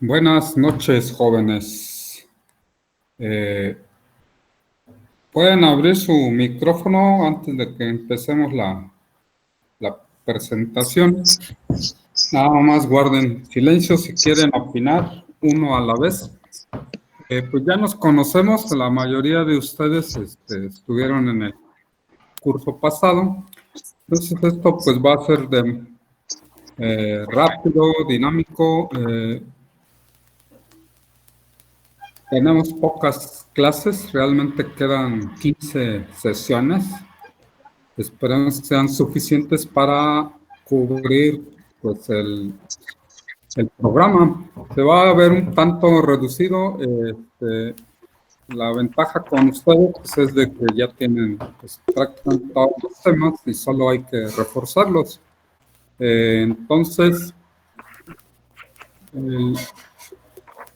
Buenas noches, jóvenes. Eh, ¿Pueden abrir su micrófono antes de que empecemos la presentación? Nada más guarden silencio si quieren opinar, uno a la vez. Pues ya nos conocemos, la mayoría de ustedes estuvieron en el curso pasado. Entonces esto pues va a ser de rápido, dinámico. Tenemos pocas clases, realmente quedan 15 sesiones. Esperamos que sean suficientes para cubrir pues, el programa. Se va a ver un tanto reducido. La ventaja con ustedes pues, es de que ya tienen pues, prácticamente todos los temas y solo hay que reforzarlos. Entonces,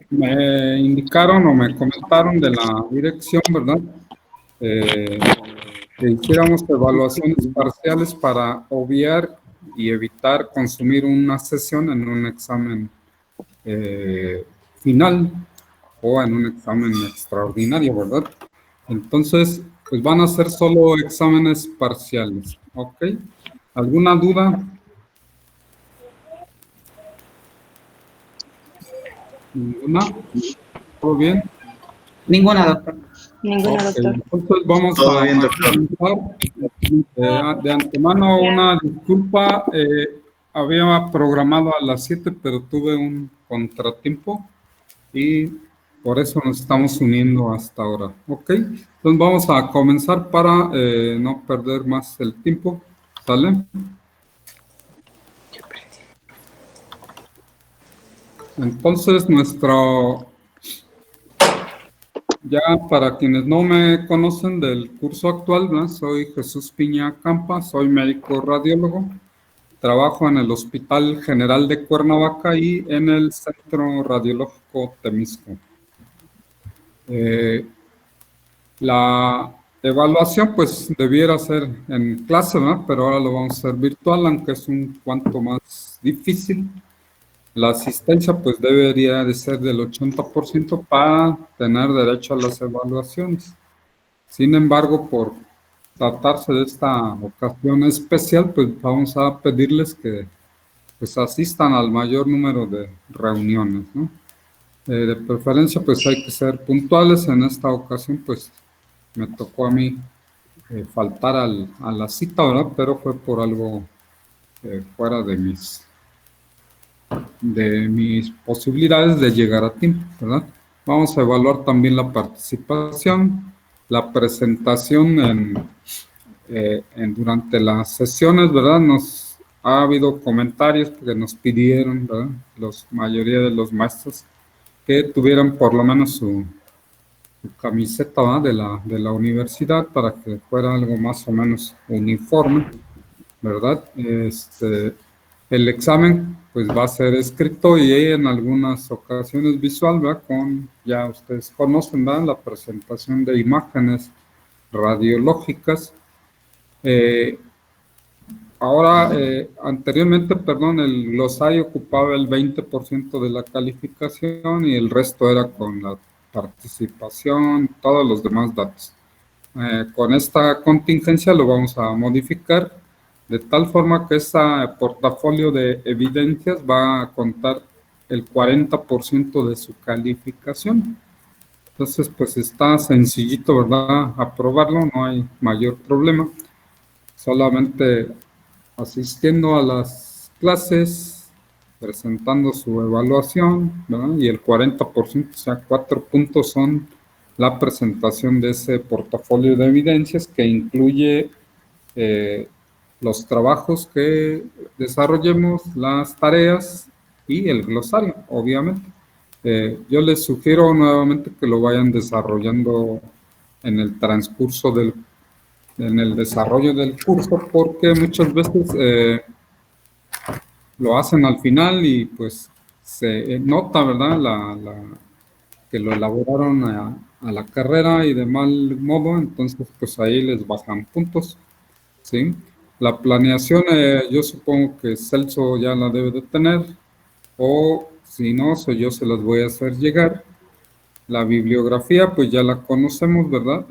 me indicaron o me comentaron de la dirección, ¿verdad? Que hiciéramos evaluaciones parciales para obviar y evitar consumir una sesión en un examen final o en un examen extraordinario, ¿verdad? Entonces, pues van a ser solo exámenes parciales, ¿ok? ¿Alguna duda? ¿Ninguna? ¿Todo bien? Ninguna, doctor. Ninguna, Ok, doctor. entonces vamos Todo a bien, doctor. comenzar. De antemano una disculpa, había programado a las 7, pero tuve un contratiempo y por eso nos estamos uniendo hasta ahora. Ok, entonces vamos a comenzar para no perder más el tiempo. ¿Sale? Entonces ya para quienes no me conocen del curso actual, ¿no? Soy Jesús Piña Campa, soy médico radiólogo, trabajo en el Hospital General de Cuernavaca y en el Centro Radiológico Temisco. La evaluación pues debiera ser en clase, ¿no? Pero ahora lo vamos a hacer virtual, aunque es un cuanto más difícil. La asistencia pues debería de ser del 80% para tener derecho a las evaluaciones. Sin embargo, por tratarse de esta ocasión especial, pues vamos a pedirles que pues asistan al mayor número de reuniones, ¿no? De preferencia, pues hay que ser puntuales. En esta ocasión, pues me tocó a mí faltar a la cita, ¿verdad? Pero fue por algo fuera de mis posibilidades de llegar a tiempo, ¿verdad? Vamos a evaluar también la participación, la presentación durante las sesiones, ¿verdad? Nos ha habido comentarios que nos pidieron, ¿verdad? La mayoría de los maestros que tuvieran por lo menos su camiseta, ¿verdad? de la universidad para que fuera algo más o menos uniforme, ¿verdad? El examen pues va a ser escrito y en algunas ocasiones visual, ¿verdad? Ya ustedes conocen, ¿verdad? La presentación de imágenes radiológicas. Anteriormente, perdón, el glosario ocupaba el 20% de la calificación y el resto era con la participación, todos los demás datos. Con esta contingencia lo vamos a modificar de tal forma que ese portafolio de evidencias va a contar el 40% de su calificación. Entonces, pues está sencillito, ¿verdad? Aprobarlo, no hay mayor problema. Solamente asistiendo a las clases, presentando su evaluación, ¿verdad? Y el 40%, o sea, 4 puntos son la presentación de ese portafolio de evidencias que incluye los trabajos que desarrollemos, las tareas y el glosario, obviamente. Yo les sugiero nuevamente que lo vayan desarrollando en el transcurso en el desarrollo del curso, porque muchas veces lo hacen al final y pues se nota, ¿verdad? Que lo elaboraron a la carrera y de mal modo, entonces pues ahí les bajan puntos, ¿sí? La planeación, yo supongo que Celso ya la debe de tener, o Si no, yo se las voy a hacer llegar. La bibliografía, pues ya la conocemos, ¿verdad?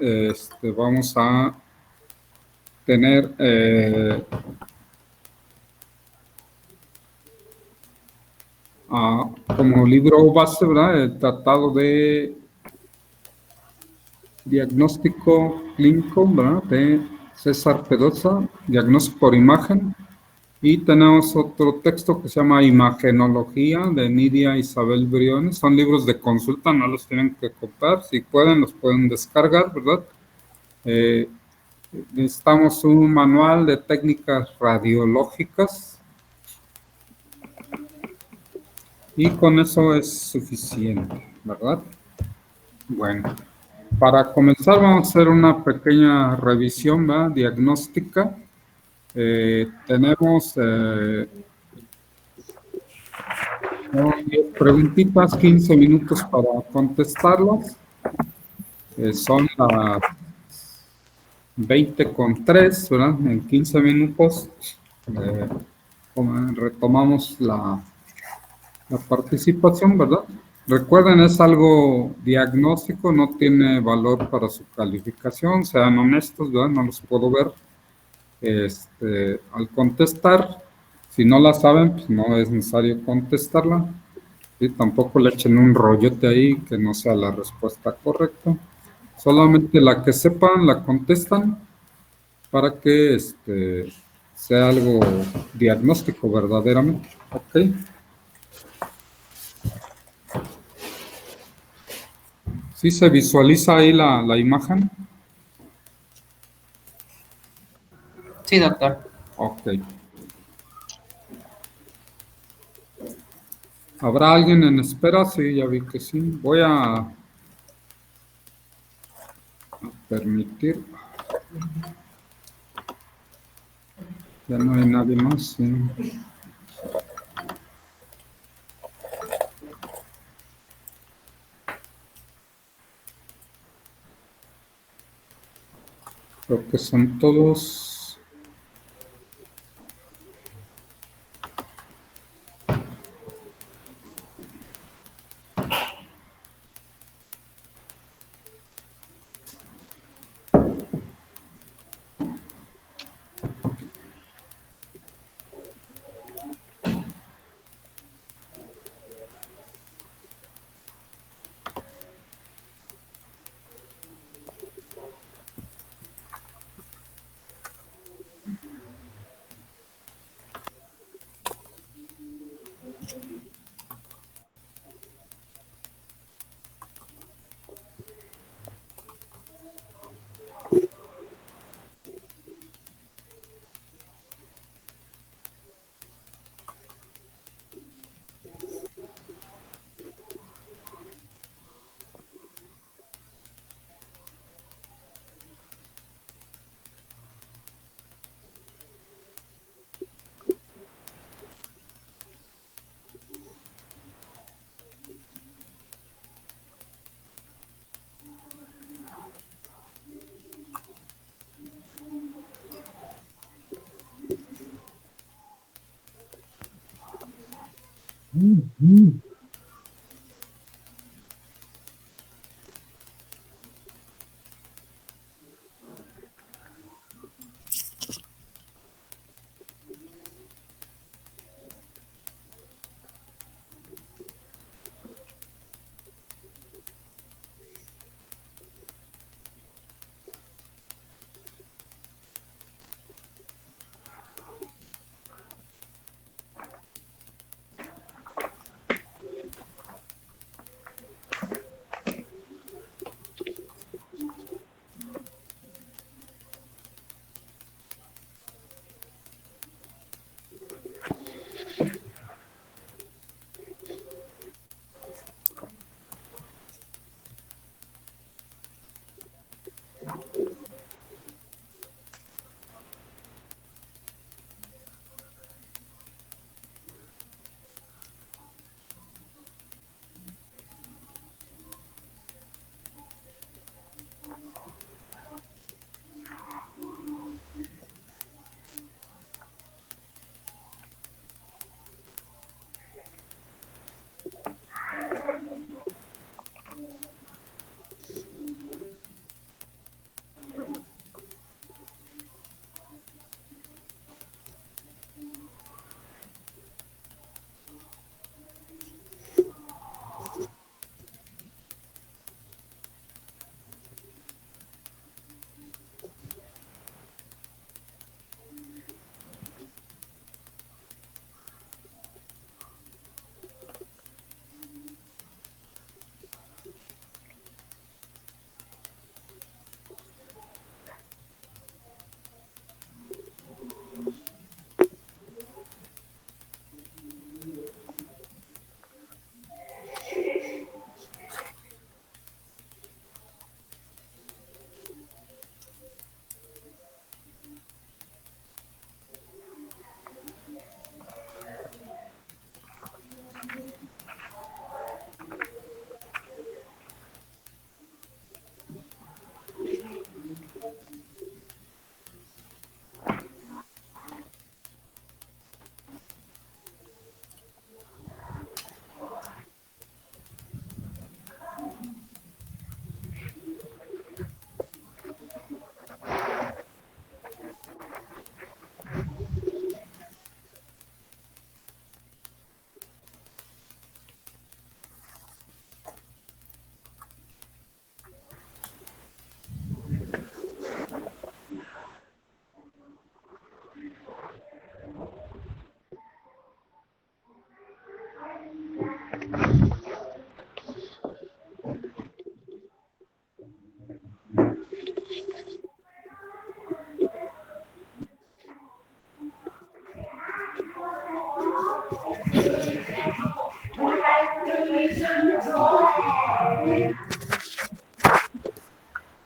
Vamos a tener como libro base, ¿verdad? El Tratado de Diagnóstico Clínico, ¿verdad? De César Pedosa, Diagnóstico por Imagen. Y tenemos otro texto que se llama Imagenología de Nidia Isabel Briones. Son libros de consulta, no los tienen que comprar. Si pueden, los pueden descargar, ¿verdad? Necesitamos un manual de técnicas radiológicas y con eso es suficiente, ¿verdad? Bueno, para comenzar vamos a hacer una pequeña revisión, ¿verdad? Diagnóstica. Tenemos 10 preguntitas, 15 minutos para contestarlas. Son las 20:03, ¿verdad? En 15 minutos retomamos la participación, ¿verdad? Recuerden, es algo diagnóstico, no tiene valor para su calificación, sean honestos, ¿verdad? No los puedo ver. Al contestar, si no la saben, pues no es necesario contestarla. Y tampoco le echen un rollote ahí que no sea la respuesta correcta. Solamente la que sepan la contestan para que sea algo diagnóstico verdaderamente. ¿Ok? ¿Sí se visualiza ahí la imagen? Sí, doctor. Ok. ¿Habrá alguien en espera? Sí, ya vi que sí. Voy a permitir. Ya no hay nadie más. Sí. Creo que son todos.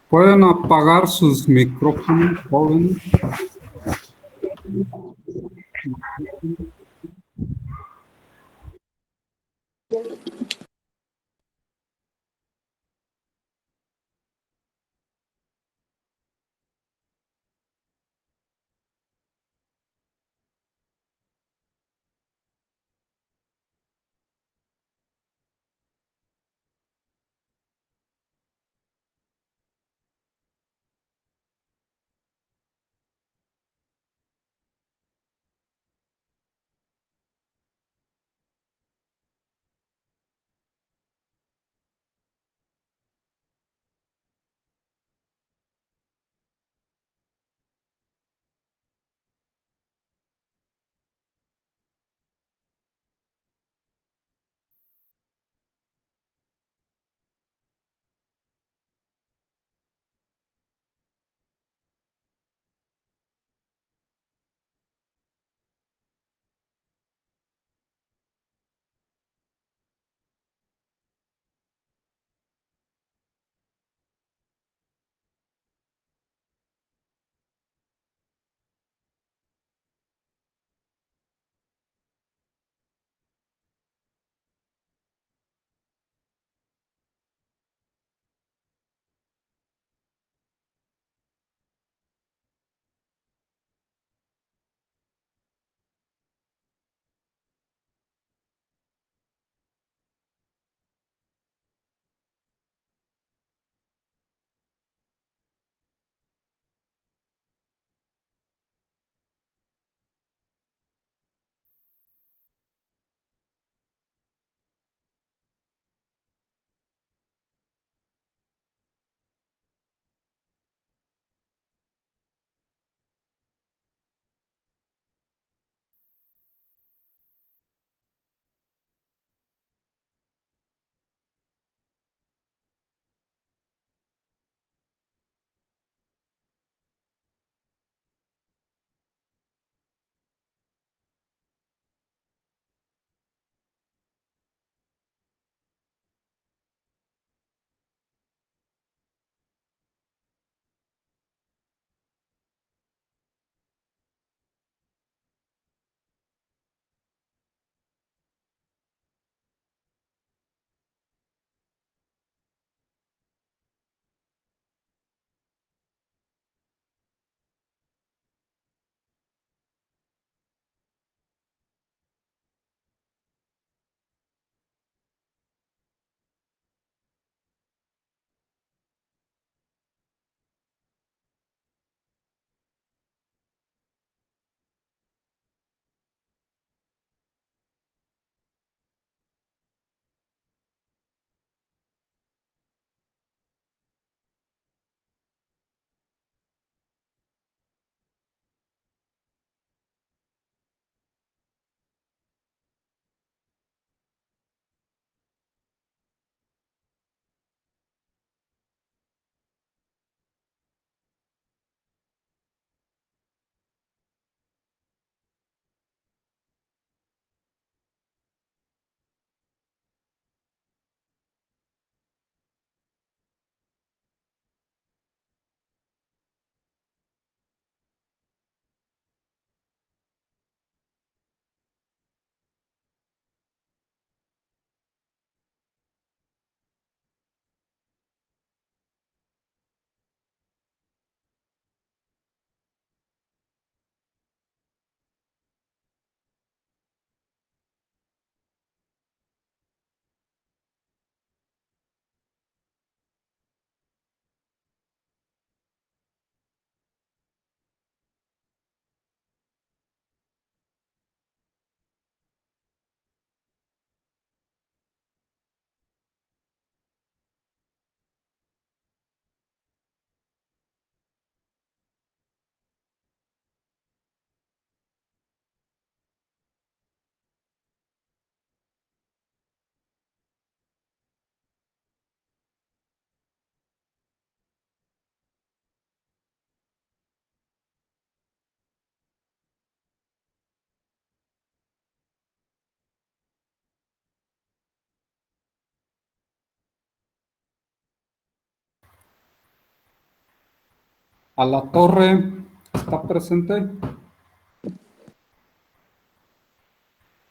Pueden apagar sus micrófonos, jóvenes. Alatorre, ¿está presente?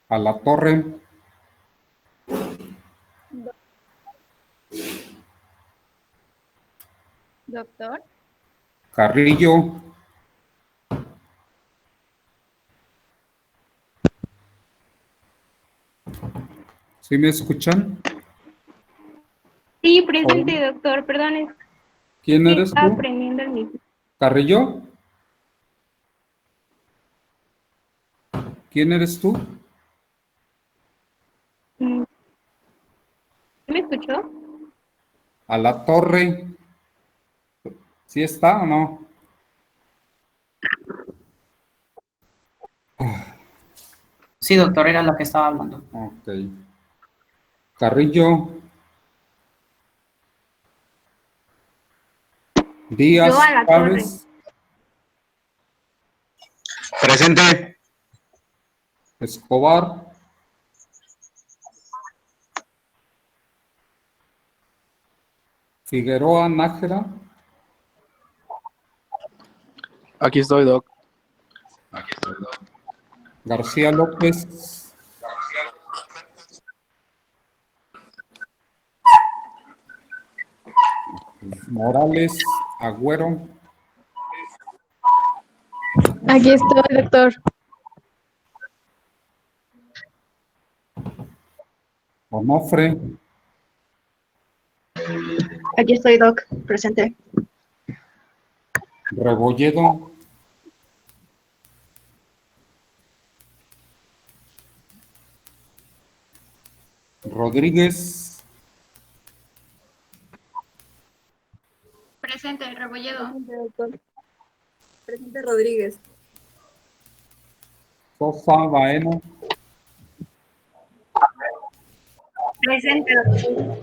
Alatorre. Doctor. Carrillo. ¿Sí me escuchan? Sí, presente, doctor. Perdón, es ¿Quién que eres estaba tú? aprendiendo el mismo. ¿Carrillo? ¿Quién eres tú? ¿Me escuchó? Alatorre. ¿Sí está o no? Sí, doctor, era lo que estaba hablando. Ok. Carrillo. Díaz Yo a la torre. Chávez. Presente. Escobar. Figueroa Nájera. Aquí estoy, Doc. García López. Morales Agüero. Aquí estoy, doctor. Onofre. Aquí estoy, doc. Presente. Rebolledo. Rodríguez. Presente, Rebolledo. Presente, doctor. Presente Rodríguez. Sosa Baena. Presente, doctor.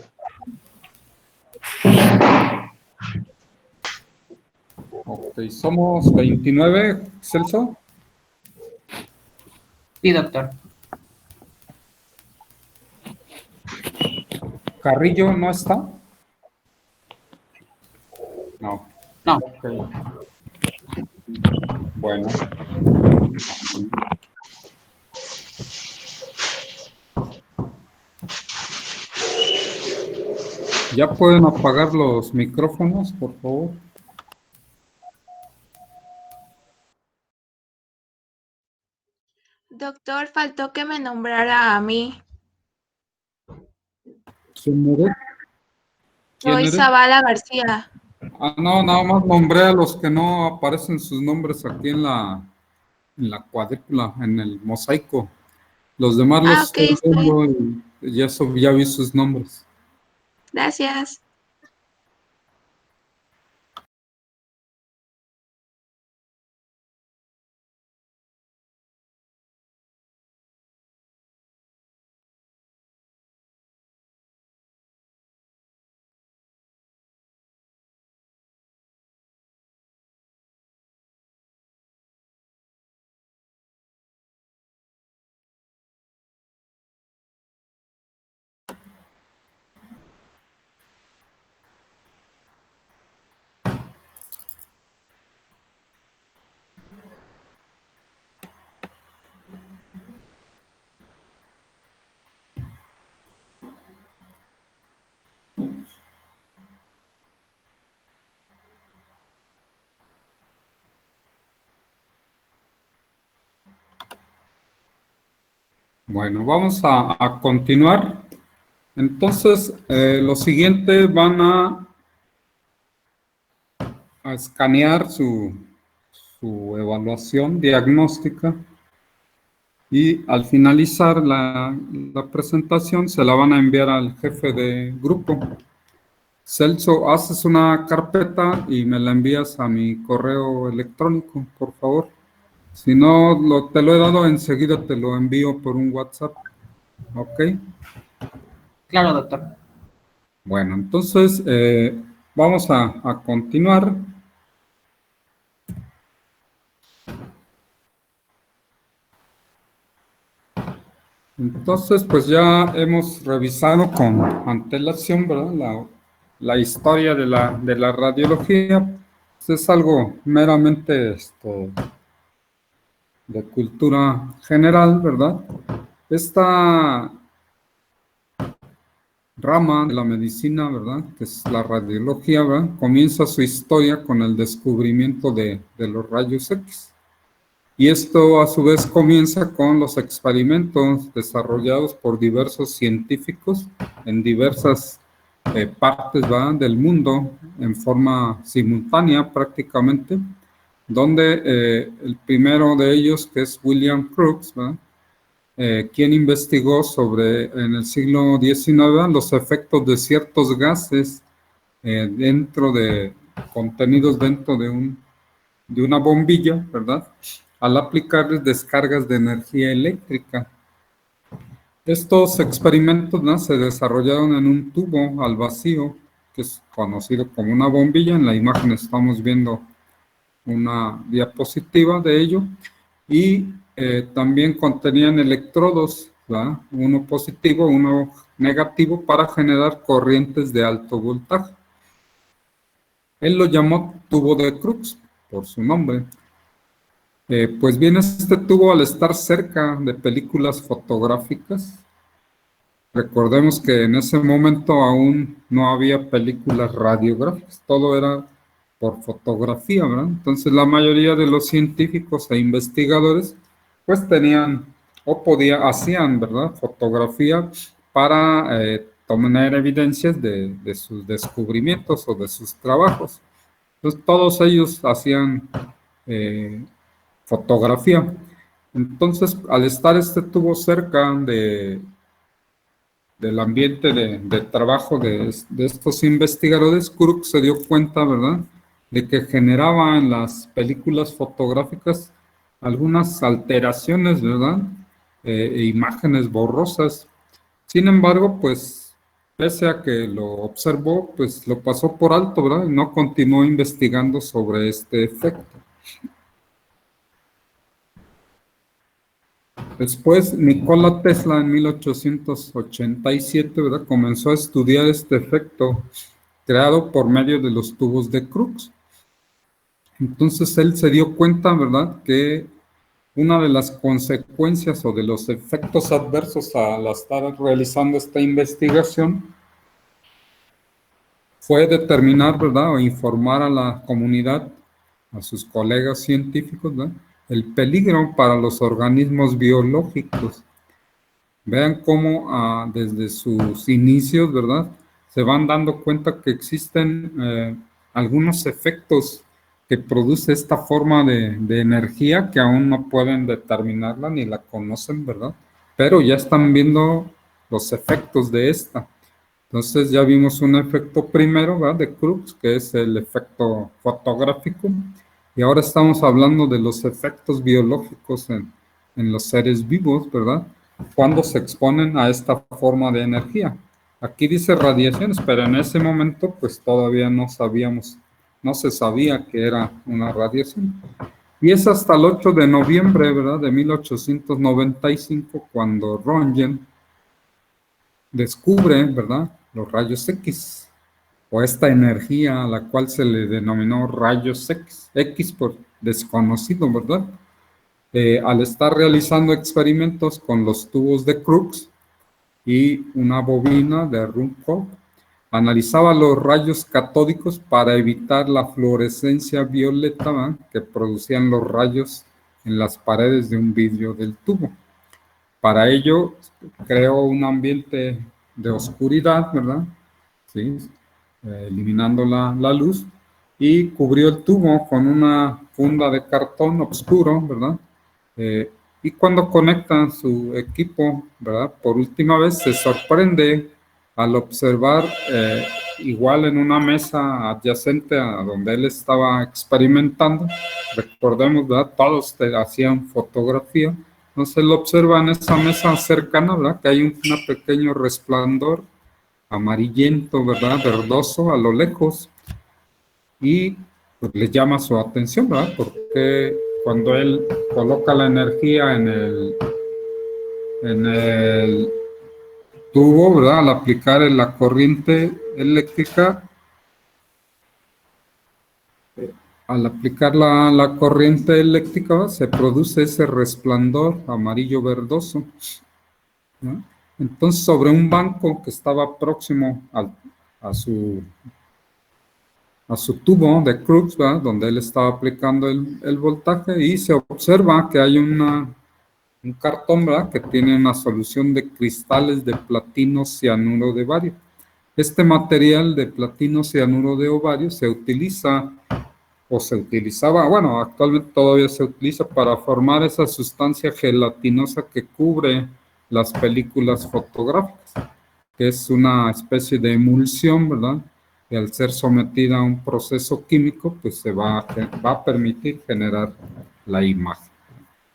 Ok, somos 29, Celso. Sí, doctor. Carrillo no está. No. No. Ok. Bueno. ¿Ya pueden apagar los micrófonos, por favor? Doctor, faltó que me nombrara a mí. ¿Quién eres? ¿Quién Soy eres? Zavala García. Ah, no, nada más nombré a los que no aparecen sus nombres aquí en la cuadrícula, en el mosaico. Los demás Ah, los ok, estoy está bien. viendo y ya vi sus nombres. Gracias. Bueno, vamos a continuar. Entonces, los siguientes van a escanear su evaluación diagnóstica y al finalizar la presentación se la van a enviar al jefe de grupo. Celso, haces una carpeta y me la envías a mi correo electrónico, por favor. Si no, te lo he dado, enseguida te lo envío por un WhatsApp. ¿Ok? Claro, doctor. Bueno, entonces vamos a continuar. Entonces, pues ya hemos revisado con antelación, ¿verdad? La historia de la radiología. Es algo meramente de cultura general, ¿verdad? Esta rama de la medicina, ¿verdad? Que es la radiología, ¿verdad? Comienza su historia con el descubrimiento de los rayos X. Y esto a su vez comienza con los experimentos desarrollados por diversos científicos en diversas partes, ¿verdad?, del mundo en forma simultánea prácticamente, donde el primero de ellos, que es William Crookes, ¿verdad?, quien investigó sobre, en el siglo XIX, los efectos de ciertos gases contenidos dentro de una bombilla, ¿verdad?, al aplicarles descargas de energía eléctrica. Estos experimentos, ¿no?, se desarrollaron en un tubo al vacío, que es conocido como una bombilla. En la imagen estamos viendo una diapositiva de ello, y también contenían electrodos, ¿verdad?, uno positivo, uno negativo, para generar corrientes de alto voltaje. Él lo llamó tubo de Crookes, por su nombre. Pues bien, este tubo, al estar cerca de películas fotográficas, recordemos que en ese momento aún no había películas radiográficas, todo era por fotografía, ¿verdad? Entonces la mayoría de los científicos e investigadores pues tenían hacían, ¿verdad?, fotografía para tomar evidencias de sus descubrimientos o de sus trabajos. Entonces todos ellos hacían fotografía. Entonces, al estar este tubo cerca del ambiente de trabajo de estos investigadores, Crookes se dio cuenta, ¿verdad?, de que generaba en las películas fotográficas algunas alteraciones, ¿verdad?, imágenes borrosas. Sin embargo, pues, pese a que lo observó, pues lo pasó por alto, ¿verdad?, y no continuó investigando sobre este efecto. Después, Nikola Tesla en 1887, ¿verdad?, comenzó a estudiar este efecto creado por medio de los tubos de Crookes. Entonces él se dio cuenta, ¿verdad?, que una de las consecuencias o de los efectos adversos al estar realizando esta investigación fue determinar, ¿verdad?, o informar a la comunidad, a sus colegas científicos, ¿verdad?, el peligro para los organismos biológicos. Vean cómo desde sus inicios, ¿verdad?, se van dando cuenta que existen algunos efectos que produce esta forma de energía que aún no pueden determinarla ni la conocen, ¿verdad? Pero ya están viendo los efectos de esta. Entonces ya vimos un efecto primero, ¿verdad?, de Crookes, que es el efecto fotográfico, y ahora estamos hablando de los efectos biológicos en los seres vivos, ¿verdad?, cuando se exponen a esta forma de energía. Aquí dice radiaciones, pero en ese momento pues todavía no se sabía que era una radiación. Y es hasta el 8 de noviembre, ¿verdad?, de 1895 cuando Röntgen descubre, ¿verdad?, los rayos X, o esta energía a la cual se le denominó rayos X, X por desconocido, ¿verdad? Al estar realizando experimentos con los tubos de Crookes y una bobina de Ruhmkorff, analizaba los rayos catódicos para evitar la fluorescencia violeta, ¿verdad?, que producían los rayos en las paredes de un vidrio del tubo. Para ello, creó un ambiente de oscuridad, ¿verdad?, ¿sí?, eliminando la luz, y cubrió el tubo con una funda de cartón oscuro, ¿verdad? Y cuando conectan su equipo, ¿verdad?, por última vez, se sorprende al observar, igual en una mesa adyacente a donde él estaba experimentando, recordemos, ¿verdad?, todos hacían fotografía. Entonces él observa en esa mesa cercana, ¿verdad?, que hay un pequeño resplandor amarillento, ¿verdad?, verdoso a lo lejos, y pues le llama su atención, ¿verdad?, porque cuando él coloca la energía en el tubo, ¿verdad?, al aplicar la corriente eléctrica, al aplicar la corriente eléctrica, ¿va? Se produce ese resplandor amarillo verdoso, ¿no? Entonces, sobre un banco que estaba próximo a su tubo de Crookes, ¿verdad? Donde él estaba aplicando el voltaje, y se observa que hay un cartón, ¿verdad? Que tiene una solución de cristales de platino cianuro de bario. Este material de platino cianuro de bario se utiliza, o se utilizaba, bueno, actualmente todavía se utiliza para formar esa sustancia gelatinosa que cubre las películas fotográficas, que es una especie de emulsión, ¿verdad? Y al ser sometida a un proceso químico, pues se va a permitir generar la imagen.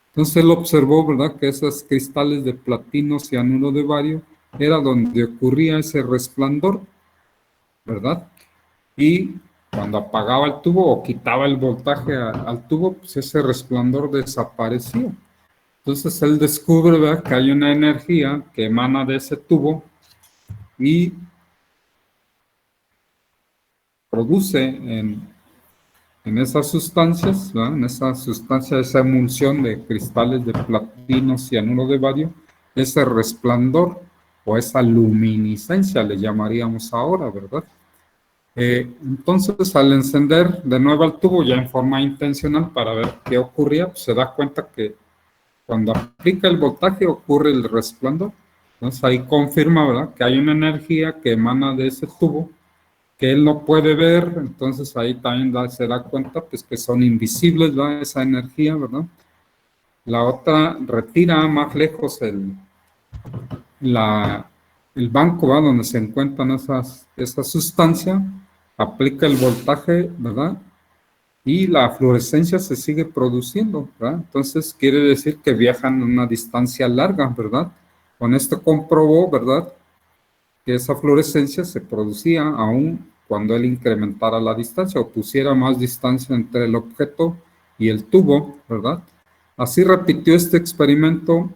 Entonces él observó, ¿verdad?, que esos cristales de platino cianuro de bario era donde ocurría ese resplandor, ¿verdad? Y cuando apagaba el tubo o quitaba el voltaje al tubo, pues ese resplandor desaparecía. Entonces él descubre, ¿verdad?, que hay una energía que emana de ese tubo y produce en esas sustancias, ¿verdad?, en esa sustancia, esa emulsión de cristales de platino cianuro de bario, ese resplandor o esa luminiscencia le llamaríamos ahora, ¿verdad? Entonces, al encender de nuevo el tubo ya en forma intencional para ver qué ocurría, pues se da cuenta que cuando aplica el voltaje ocurre el resplandor. Entonces ahí confirma, ¿verdad?, que hay una energía que emana de ese tubo que él no puede ver. Entonces ahí también se da cuenta, pues, que son invisibles, ¿verdad?, esa energía, ¿verdad? La otra retira más lejos el banco, ¿verdad?, donde se encuentran esa sustancia, aplica el voltaje, ¿verdad?, y la fluorescencia se sigue produciendo, ¿verdad? Entonces quiere decir que viajan a una distancia larga, ¿verdad? Con esto comprobó, ¿verdad?, que esa fluorescencia se producía aún cuando él incrementara la distancia o pusiera más distancia entre el objeto y el tubo, ¿verdad? Así repitió este experimento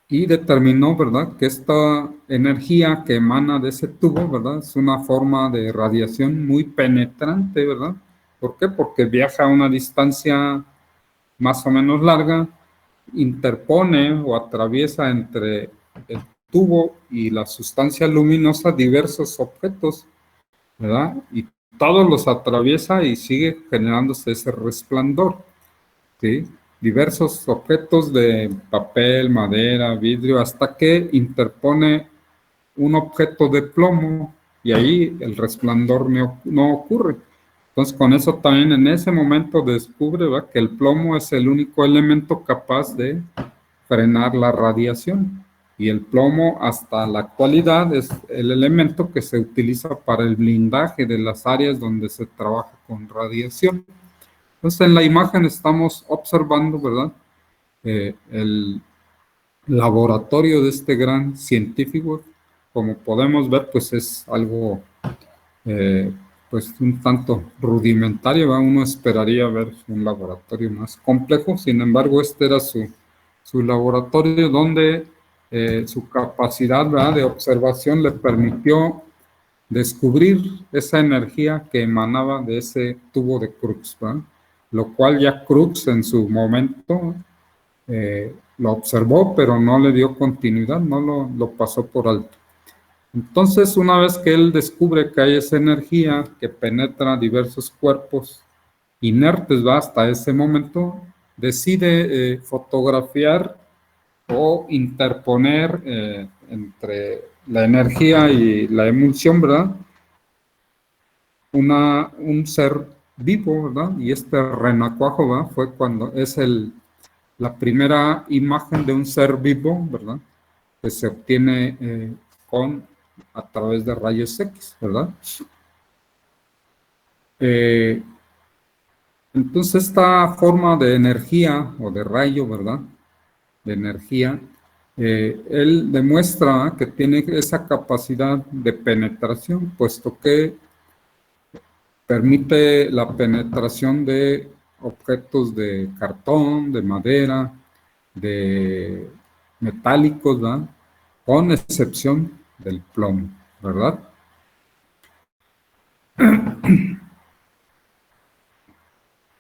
y determinó, ¿verdad?, que esta energía que emana de ese tubo, ¿verdad?, es una forma de radiación muy penetrante, ¿verdad? ¿Por qué? Porque viaja a una distancia más o menos larga, interpone o atraviesa entre el tubo y la sustancia luminosa diversos objetos, ¿verdad? Y todos los atraviesa y sigue generándose ese resplandor, ¿sí? Diversos objetos de papel, madera, vidrio, hasta que interpone un objeto de plomo y ahí el resplandor no ocurre. Entonces, con eso también en ese momento descubre, ¿verdad?, que el plomo es el único elemento capaz de frenar la radiación. Y el plomo hasta la actualidad es el elemento que se utiliza para el blindaje de las áreas donde se trabaja con radiación. Entonces, en la imagen estamos observando, ¿verdad?, el laboratorio de este gran científico. Como podemos ver, pues es algo pues un tanto rudimentario, ¿verdad? Uno esperaría ver un laboratorio más complejo. Sin embargo, este era su laboratorio donde su capacidad, ¿verdad?, de observación le permitió descubrir esa energía que emanaba de ese tubo de Crookes, ¿verdad? Lo cual ya Crookes en su momento lo observó, pero no le dio continuidad, no lo pasó por alto. Entonces, una vez que él descubre que hay esa energía que penetra diversos cuerpos inertes, ¿va?, hasta ese momento, decide fotografiar o interponer entre la energía y la emulsión, ¿verdad?, un ser vivo, ¿verdad? Y este renacuajo, ¿verdad?, fue cuando es la primera imagen de un ser vivo, ¿verdad?, que se obtiene a través de rayos X, ¿verdad? Entonces, esta forma de energía o de rayo, ¿verdad?, de energía, él demuestra que tiene esa capacidad de penetración, puesto que permite la penetración de objetos de cartón, de madera, de metálicos, ¿verdad?, con excepción del plomo, ¿verdad?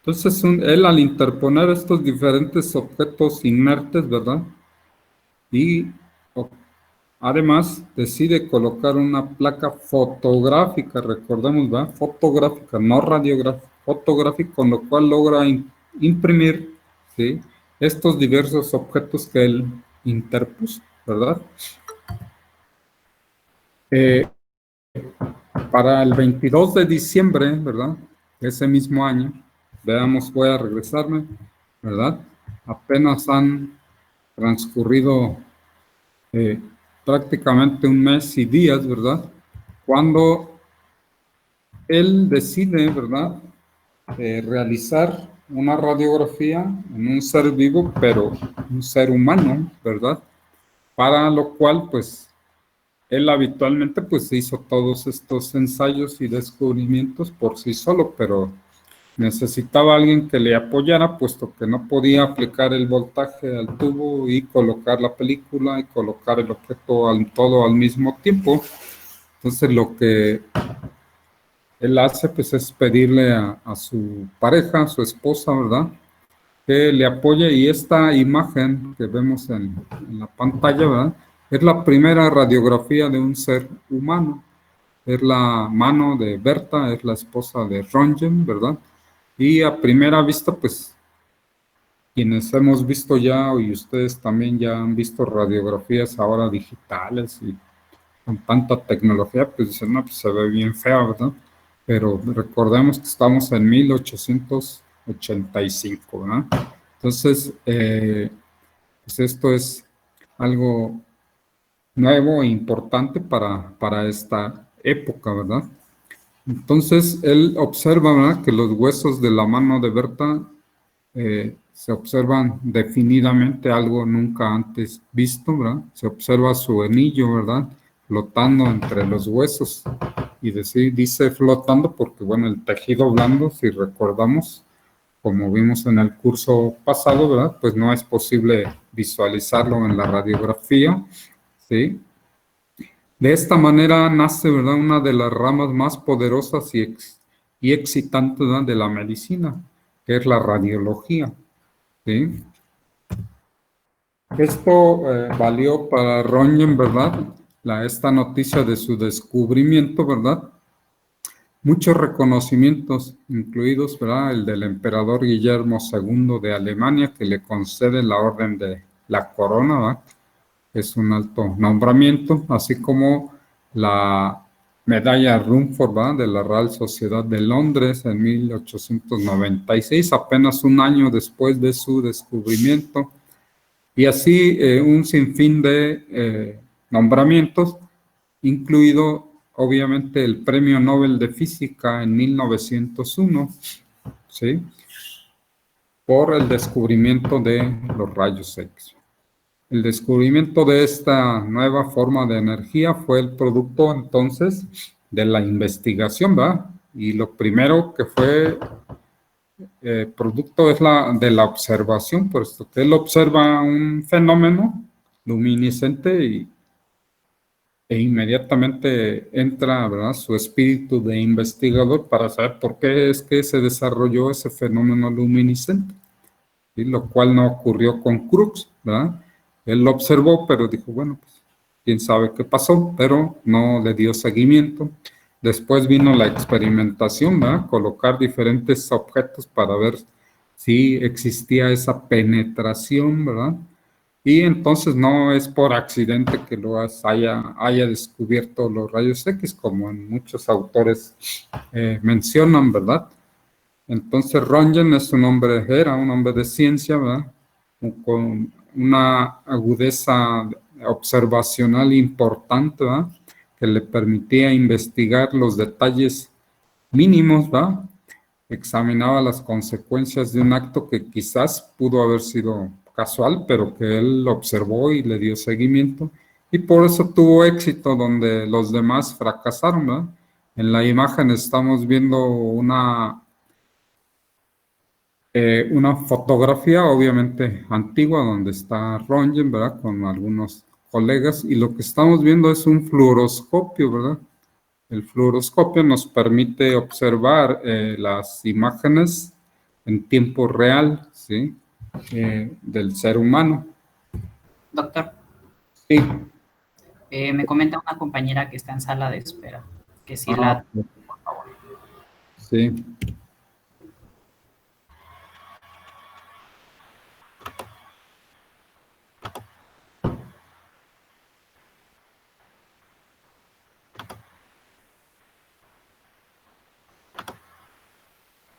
Entonces, él al interponer estos diferentes objetos inertes, ¿verdad? Y además decide colocar una placa fotográfica, recordemos, ¿verdad? Fotográfica, no radiográfica, fotográfica, con lo cual logra imprimir, ¿sí?, estos diversos objetos que él interpuso, ¿verdad? Para el 22 de diciembre, ¿verdad?, ese mismo año, veamos, voy a regresarme, ¿verdad? Apenas han transcurrido prácticamente un mes y días, ¿verdad?, cuando él decide, ¿verdad?, realizar una radiografía en un ser vivo, pero un ser humano, ¿verdad? Para lo cual, pues, él habitualmente, pues, hizo todos estos ensayos y descubrimientos por sí solo, pero necesitaba alguien que le apoyara, puesto que no podía aplicar el voltaje al tubo y colocar la película y colocar el objeto todo al mismo tiempo. Entonces, lo que él hace, pues, es pedirle a su pareja, a su esposa, ¿verdad?, que le apoye, y esta imagen que vemos en la pantalla, ¿verdad?, es la primera radiografía de un ser humano. Es la mano de Berta, es la esposa de Röntgen, ¿verdad? Y a primera vista, pues, quienes hemos visto ya, y ustedes también ya han visto radiografías ahora digitales y con tanta tecnología, pues dicen, no, pues se ve bien fea, ¿verdad? Pero recordemos que estamos en 1885, ¿verdad? Entonces, pues esto es algo nuevo e importante para esta época, ¿verdad? Entonces, él observa, ¿verdad?, que los huesos de la mano de Berta se observan definidamente, algo nunca antes visto, ¿verdad? Se observa su anillo, ¿verdad?, flotando entre los huesos. Y dice flotando porque, bueno, el tejido blando, si recordamos, como vimos en el curso pasado, ¿verdad?, pues no es posible visualizarlo en la radiografía, ¿sí? De esta manera nace, ¿verdad?, una de las ramas más poderosas y excitantes, ¿verdad?, de la medicina, que es la radiología, ¿sí? Esto valió para Röntgen, ¿verdad?, esta noticia de su descubrimiento, ¿verdad?, muchos reconocimientos, incluidos, ¿verdad?, el del emperador Guillermo II de Alemania, que le concede la Orden de la Corona, ¿verdad?, es un alto nombramiento, así como la medalla Rumford, ¿verdad?, de la Real Sociedad de Londres en 1896, apenas un año después de su descubrimiento, y así un sinfín de nombramientos, incluido obviamente el Premio Nobel de Física en 1901, ¿sí?, por el descubrimiento de los rayos X. El descubrimiento de esta nueva forma de energía fue el producto entonces de la investigación, ¿verdad? Y lo primero que fue producto es de la observación, puesto que él observa un fenómeno luminiscente e inmediatamente entra, ¿verdad?, su espíritu de investigador para saber por qué es que se desarrolló ese fenómeno luminiscente, ¿sí?, lo cual no ocurrió con Crookes, ¿verdad? Él lo observó, pero dijo, bueno, pues, quién sabe qué pasó, pero no le dio seguimiento. Después vino la experimentación, ¿verdad?, colocar diferentes objetos para ver si existía esa penetración, ¿verdad? Y entonces no es por accidente que lo haya descubierto los rayos X, como en muchos autores mencionan, ¿verdad? Entonces Röntgen era un hombre de ciencia, ¿verdad?, con una agudeza observacional importante, ¿verdad?, que le permitía investigar los detalles mínimos, ¿verdad? Examinaba las consecuencias de un acto que quizás pudo haber sido casual, pero que él observó y le dio seguimiento, y por eso tuvo éxito donde los demás fracasaron, ¿verdad? En la imagen estamos viendo una fotografía obviamente antigua donde está Röntgen, ¿verdad?, con algunos colegas, y lo que estamos viendo es un fluoroscopio, ¿verdad? El fluoroscopio nos permite observar las imágenes en tiempo real, ¿sí? Del ser humano. Doctor, Sí. me comenta una compañera que está en sala de espera, que sí Ah, sí.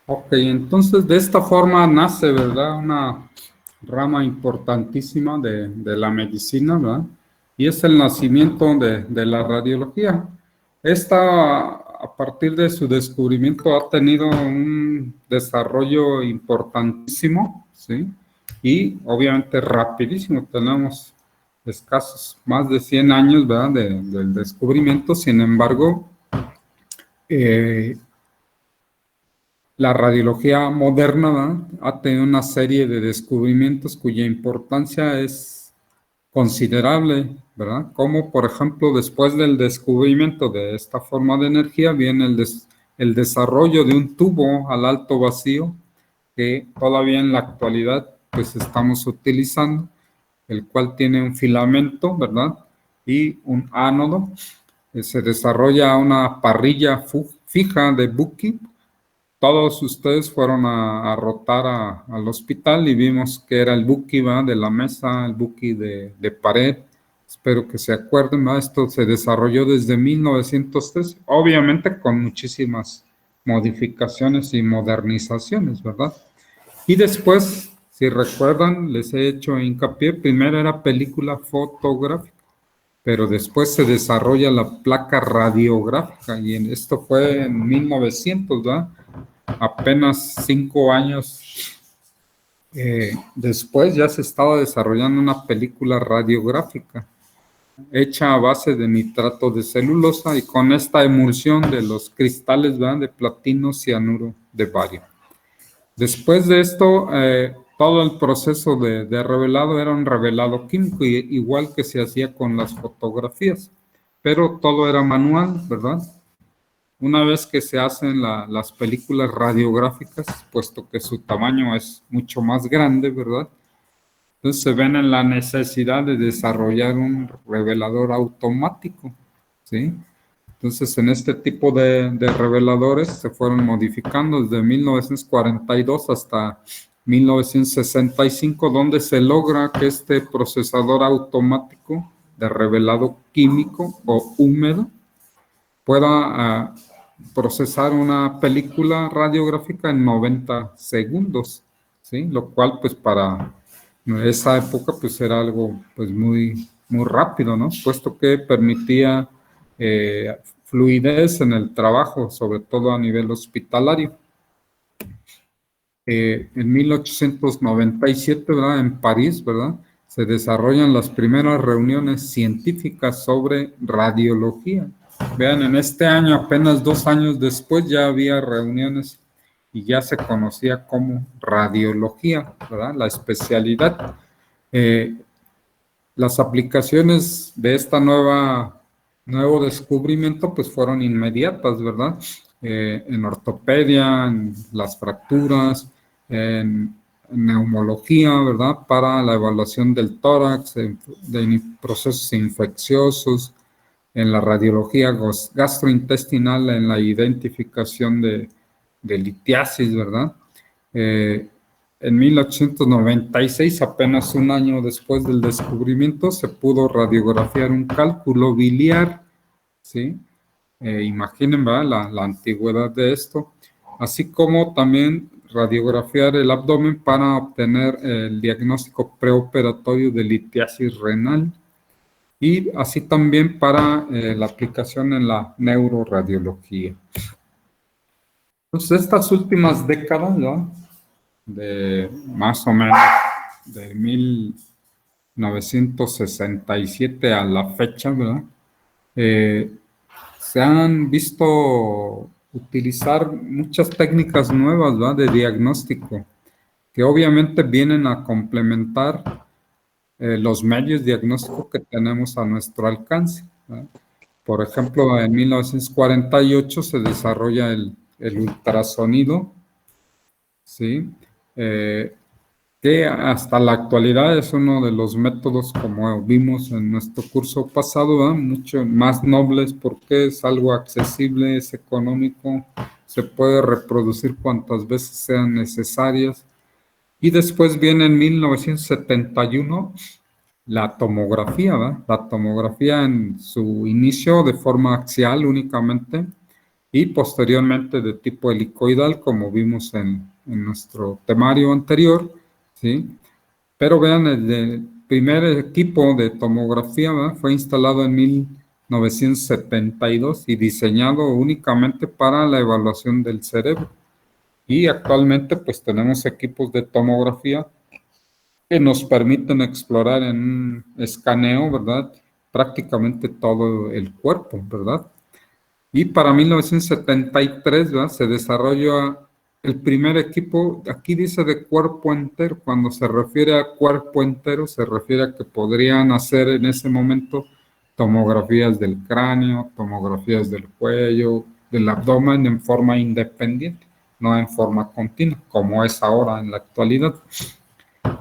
Ok, entonces de esta forma nace, ¿verdad? Una rama importantísima de la medicina, ¿verdad? Y es el nacimiento de la radiología. Esta, a partir de su descubrimiento, ha tenido un desarrollo importantísimo, ¿sí? Y obviamente rapidísimo. Tenemos escasos más de 100 años, ¿verdad? Del descubrimiento. Sin embargo, eh, la radiología moderna, ¿verdad? Ha tenido una serie de descubrimientos cuya importancia es considerable, ¿verdad? Como por ejemplo, después del descubrimiento de esta forma de energía, viene el desarrollo de un tubo al alto vacío que todavía en la actualidad pues estamos utilizando, el cual tiene un filamento, ¿verdad? Y un ánodo. Se desarrolla una parrilla fija de Bucky. Todos ustedes fueron a rotar al hospital y vimos que era el Buki, ¿va? De la mesa, el Buki de pared. Espero que se acuerden, ¿va? Esto se desarrolló desde 1903, obviamente con muchísimas modificaciones y modernizaciones, ¿verdad? Y después, si recuerdan, les he hecho hincapié, primero era película fotográfica, pero después se desarrolla la placa radiográfica y esto fue en 1900, ¿verdad? Apenas 5 años después ya se estaba desarrollando una película radiográfica hecha a base de nitrato de celulosa y con esta emulsión de los cristales, ¿verdad? De platino, cianuro de bario. Después de esto, todo el proceso de revelado era un revelado químico, igual que se hacía con las fotografías, pero todo era manual, ¿verdad? Una vez que se hacen las películas radiográficas, puesto que su tamaño es mucho más grande, ¿verdad? Entonces se ven en la necesidad de desarrollar un revelador automático, ¿sí? Entonces en este tipo de reveladores se fueron modificando desde 1942 hasta 1965, donde se logra que este procesador automático de revelado químico o húmedo pueda procesar una película radiográfica en 90 segundos, ¿sí? Lo cual, pues, para esa época, pues, era algo, pues, muy, muy rápido, ¿no? Puesto que permitía fluidez en el trabajo, sobre todo a nivel hospitalario. En 1897, ¿verdad? En París, ¿verdad? Se desarrollan las primeras reuniones científicas sobre radiología. Vean, en este año, apenas 2 años después, ya había reuniones y ya se conocía como radiología, ¿verdad? La especialidad. Las aplicaciones de esta nuevo descubrimiento, pues fueron inmediatas, ¿verdad? En ortopedia, en las fracturas, en neumología, ¿verdad? Para la evaluación del tórax, de procesos infecciosos, en la radiología gastrointestinal, en la identificación de litiasis, ¿verdad? En 1896, apenas un año después del descubrimiento, se pudo radiografiar un cálculo biliar, ¿sí? Imaginen, ¿verdad? La antigüedad de esto, así como también radiografiar el abdomen para obtener el diagnóstico preoperatorio de litiasis renal y así también para la aplicación en la neuroradiología. Pues estas últimas décadas, ¿no? De más o menos de 1967 a la fecha, ¿verdad? Se han visto utilizar muchas técnicas nuevas, ¿verdad? De diagnóstico, que obviamente vienen a complementar los medios diagnósticos que tenemos a nuestro alcance, ¿verdad? Por ejemplo, en 1948 se desarrolla el ultrasonido, ¿sí? Que hasta la actualidad es uno de los métodos, como vimos en nuestro curso pasado, ¿verdad? Mucho más nobles porque es algo accesible, es económico, se puede reproducir cuantas veces sean necesarias. Y después viene en 1971 la tomografía, ¿verdad? La tomografía en su inicio de forma axial únicamente y posteriormente de tipo helicoidal, como vimos en nuestro temario anterior, ¿sí? Pero vean, el primer equipo de tomografía, ¿verdad? Fue instalado en 1972 y diseñado únicamente para la evaluación del cerebro. Y actualmente pues tenemos equipos de tomografía que nos permiten explorar en un escaneo, ¿verdad? Prácticamente todo el cuerpo, ¿verdad? Y para 1973, ¿verdad? Se desarrolla el primer equipo, aquí dice de cuerpo entero, cuando se refiere a cuerpo entero, se refiere a que podrían hacer en ese momento tomografías del cráneo, tomografías del cuello, del abdomen en forma independiente, no en forma continua, como es ahora en la actualidad.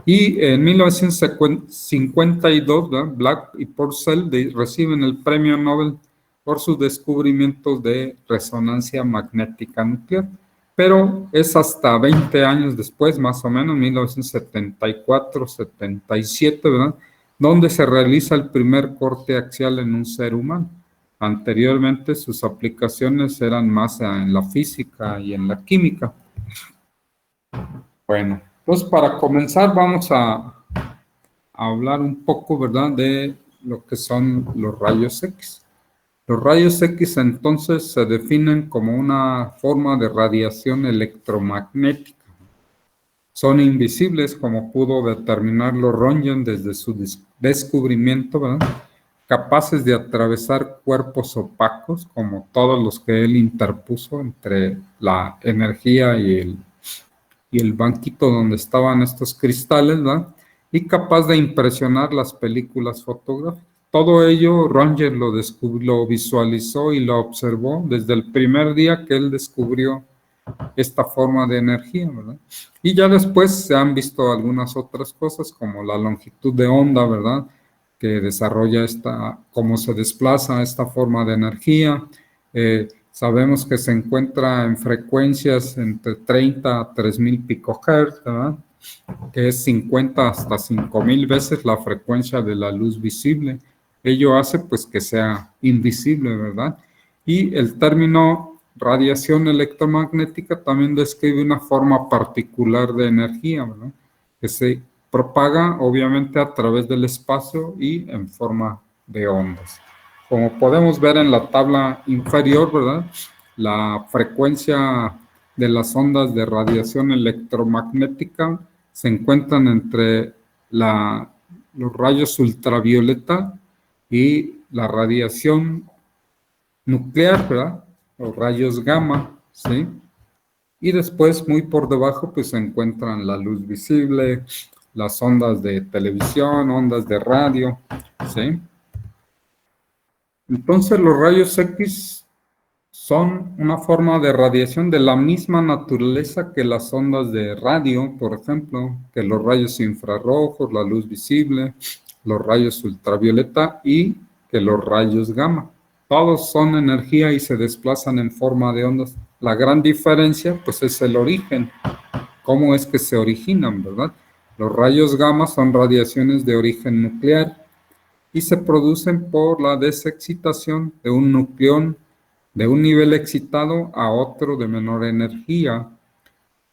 Y en 1952, ¿verdad? Black y Purcell reciben el premio Nobel por sus descubrimientos de resonancia magnética nuclear. Pero es hasta 20 años después, más o menos, 1974, 77, ¿verdad? Donde se realiza el primer corte axial en un ser humano. Anteriormente sus aplicaciones eran más en la física y en la química. Bueno, pues para comenzar vamos a hablar un poco, ¿verdad?, de lo que son los rayos X. Los rayos X entonces se definen como una forma de radiación electromagnética. Son invisibles, como pudo determinarlo Röntgen desde su descubrimiento, ¿verdad?, capaces de atravesar cuerpos opacos, como todos los que él interpuso entre la energía y el banquito donde estaban estos cristales, ¿verdad?, y capaz de impresionar las películas fotográficas. Todo ello Röntgen lo visualizó y lo observó desde el primer día que él descubrió esta forma de energía, ¿verdad? Y ya después se han visto algunas otras cosas como la longitud de onda, ¿verdad?, que desarrolla cómo se desplaza esta forma de energía. Sabemos que se encuentra en frecuencias entre 30 a 3000 picohertz, ¿verdad?, que es 50 hasta 5000 veces la frecuencia de la luz visible. Ello hace pues que sea invisible, ¿verdad? Y el término radiación electromagnética también describe una forma particular de energía, ¿verdad?, que se propaga obviamente a través del espacio y en forma de ondas. Como podemos ver en la tabla inferior, ¿verdad?, la frecuencia de las ondas de radiación electromagnética se encuentran entre los rayos ultravioleta y la radiación nuclear, ¿verdad?, los rayos gamma, ¿sí? Y después, muy por debajo, pues se encuentran la luz visible, las ondas de televisión, ondas de radio, ¿sí? Entonces, los rayos X son una forma de radiación de la misma naturaleza que las ondas de radio, por ejemplo, que los rayos infrarrojos, la luz visible, los rayos ultravioleta y que los rayos gamma. Todos son energía y se desplazan en forma de ondas. La gran diferencia, pues, es el origen. ¿Cómo es que se originan, verdad? Los rayos gamma son radiaciones de origen nuclear y se producen por la desexcitación de un nucleón de un nivel excitado a otro de menor energía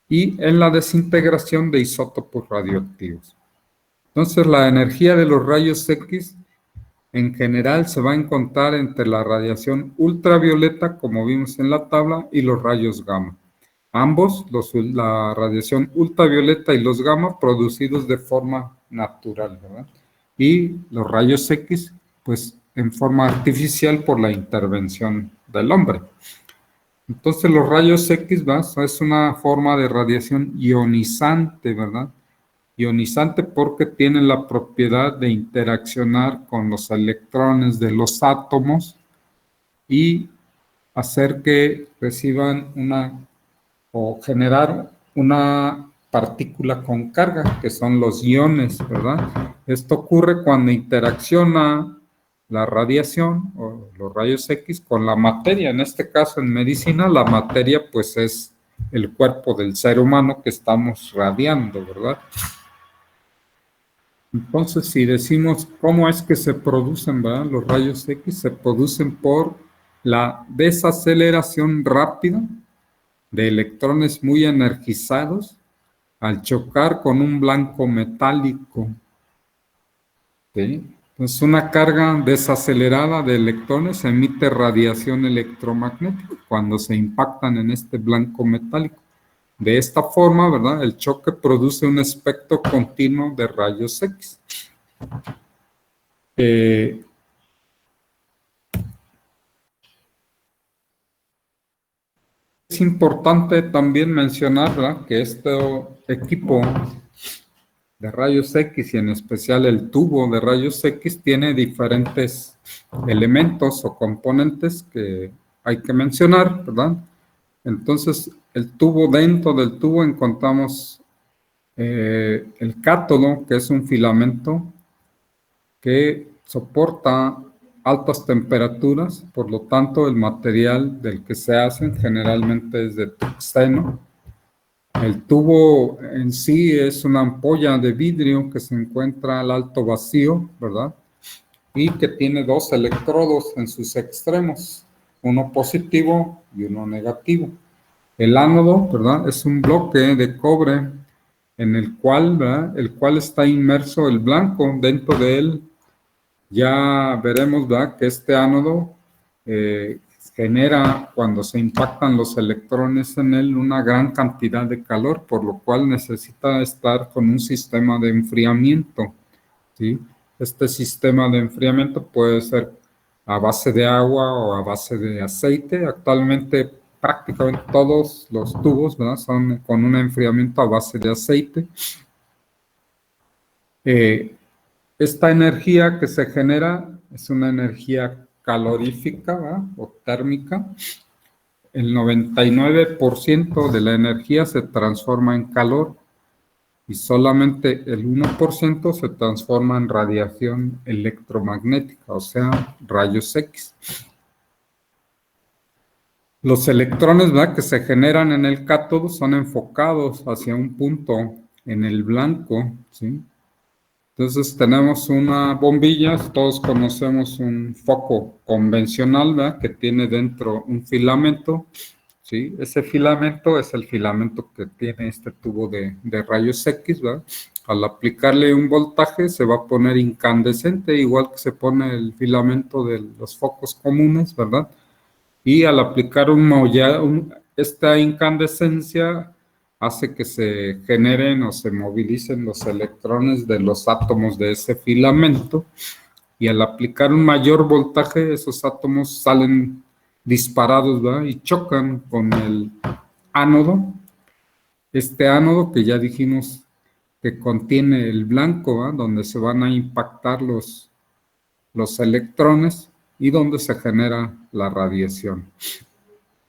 y en la desintegración de isótopos radioactivos. Entonces, la energía de los rayos X en general se va a encontrar entre la radiación ultravioleta, como vimos en la tabla, y los rayos gamma. Ambos, la radiación ultravioleta y los gamma, producidos de forma natural, ¿verdad? Y los rayos X, pues, en forma artificial por la intervención del hombre. Entonces, los rayos X, ¿verdad?, es una forma de radiación ionizante, ¿verdad? Ionizante porque tiene la propiedad de interaccionar con los electrones de los átomos y hacer que reciban o generar una partícula con carga, que son los iones, ¿verdad? Esto ocurre cuando interacciona la radiación o los rayos X con la materia. En este caso, en medicina, la materia pues es el cuerpo del ser humano que estamos radiando, ¿verdad? Entonces, si decimos cómo es que se producen, ¿verdad? Los rayos X se producen por la desaceleración rápida de electrones muy energizados al chocar con un blanco metálico. ¿Sí? Entonces, una carga desacelerada de electrones emite radiación electromagnética cuando se impactan en este blanco metálico. De esta forma, ¿verdad? El choque produce un espectro continuo de rayos X. Es importante también mencionar, ¿verdad?, que este equipo de rayos X y en especial el tubo de rayos X tiene diferentes elementos o componentes que hay que mencionar, ¿verdad? Entonces, el tubo, dentro del tubo encontramos el cátodo, que es un filamento que soporta altas temperaturas, por lo tanto el material del que se hacen generalmente es de tuxteno. El tubo en sí es una ampolla de vidrio que se encuentra al alto vacío, ¿verdad? Y que tiene dos electrodos en sus extremos, uno positivo y uno negativo. El ánodo, ¿verdad?, es un bloque de cobre en el cual, ¿verdad?, el cual está inmerso el blanco. Dentro de él ya veremos, ¿verdad?, que este ánodo genera, cuando se impactan los electrones en él, una gran cantidad de calor, por lo cual necesita estar con un sistema de enfriamiento, ¿sí? Este sistema de enfriamiento puede ser a base de agua o a base de aceite. Actualmente prácticamente todos los tubos, ¿verdad?, son con un enfriamiento a base de aceite. Esta energía que se genera es una energía calorífica, ¿verdad?, o térmica. El 99% de la energía se transforma en calor y solamente el 1% se transforma en radiación electromagnética, o sea, rayos X. Los electrones, ¿verdad?, que se generan en el cátodo son enfocados hacia un punto en el blanco, ¿sí? Entonces tenemos una bombilla, todos conocemos un foco convencional, ¿verdad?, que tiene dentro un filamento, ¿sí? Ese filamento es el filamento que tiene este tubo de rayos X, ¿verdad? Al aplicarle un voltaje se va a poner incandescente, igual que se pone el filamento de los focos comunes, ¿verdad? Y al aplicar esta incandescencia hace que se generen o se movilicen los electrones de los átomos de ese filamento, y al aplicar un mayor voltaje esos átomos salen disparados, ¿verdad?, y chocan con el ánodo. Este ánodo que ya dijimos que contiene el blanco, ¿verdad?, donde se van a impactar los electrones y donde se genera la radiación.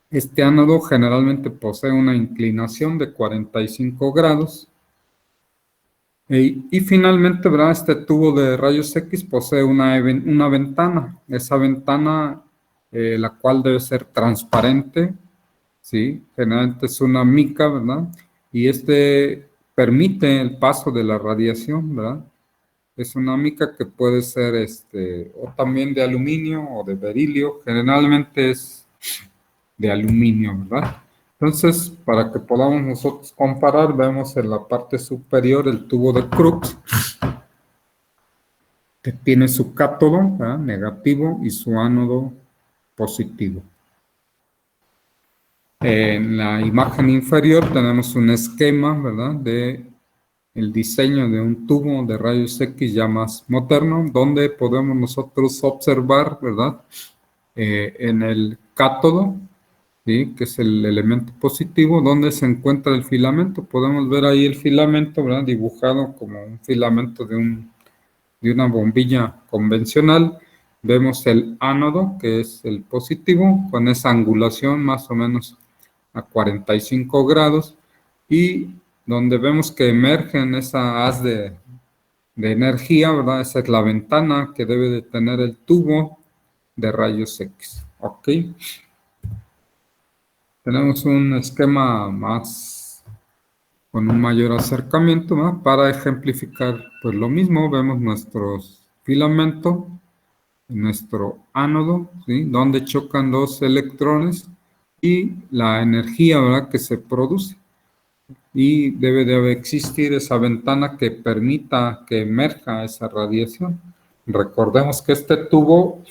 Este ánodo generalmente posee una inclinación de 45 grados. Y finalmente, ¿verdad?, este tubo de rayos X posee una ventana. Esa ventana, la cual debe ser transparente, ¿sí? Generalmente es una mica, ¿verdad? Y permite el paso de la radiación, ¿verdad? Es una mica que puede ser o también de aluminio o de berilio. Generalmente es de aluminio, ¿verdad? Entonces, para que podamos nosotros comparar, vemos en la parte superior el tubo de Crookes, que tiene su cátodo, ¿verdad?, negativo, y su ánodo positivo. En la imagen inferior tenemos un esquema, ¿verdad?, de el diseño de un tubo de rayos X ya más moderno, donde podemos nosotros observar, ¿verdad?, en el cátodo, ¿sí?, que es el elemento positivo, donde se encuentra el filamento. Podemos ver ahí el filamento, ¿verdad?, dibujado como un filamento de una bombilla convencional. Vemos el ánodo, que es el positivo, con esa angulación más o menos a 45 grados. y donde vemos que emerge en esa haz de energía, ¿verdad? Esa es la ventana que debe de tener el tubo de rayos X, ¿ok? Tenemos un esquema más con un mayor acercamiento, ¿verdad? Para ejemplificar pues lo mismo. Vemos nuestros filamentos, nuestro ánodo, ¿sí? Donde chocan los electrones y la energía, ¿verdad? Que se produce. Y debe de existir esa ventana que permita que emerja esa radiación. Recordemos que este tubo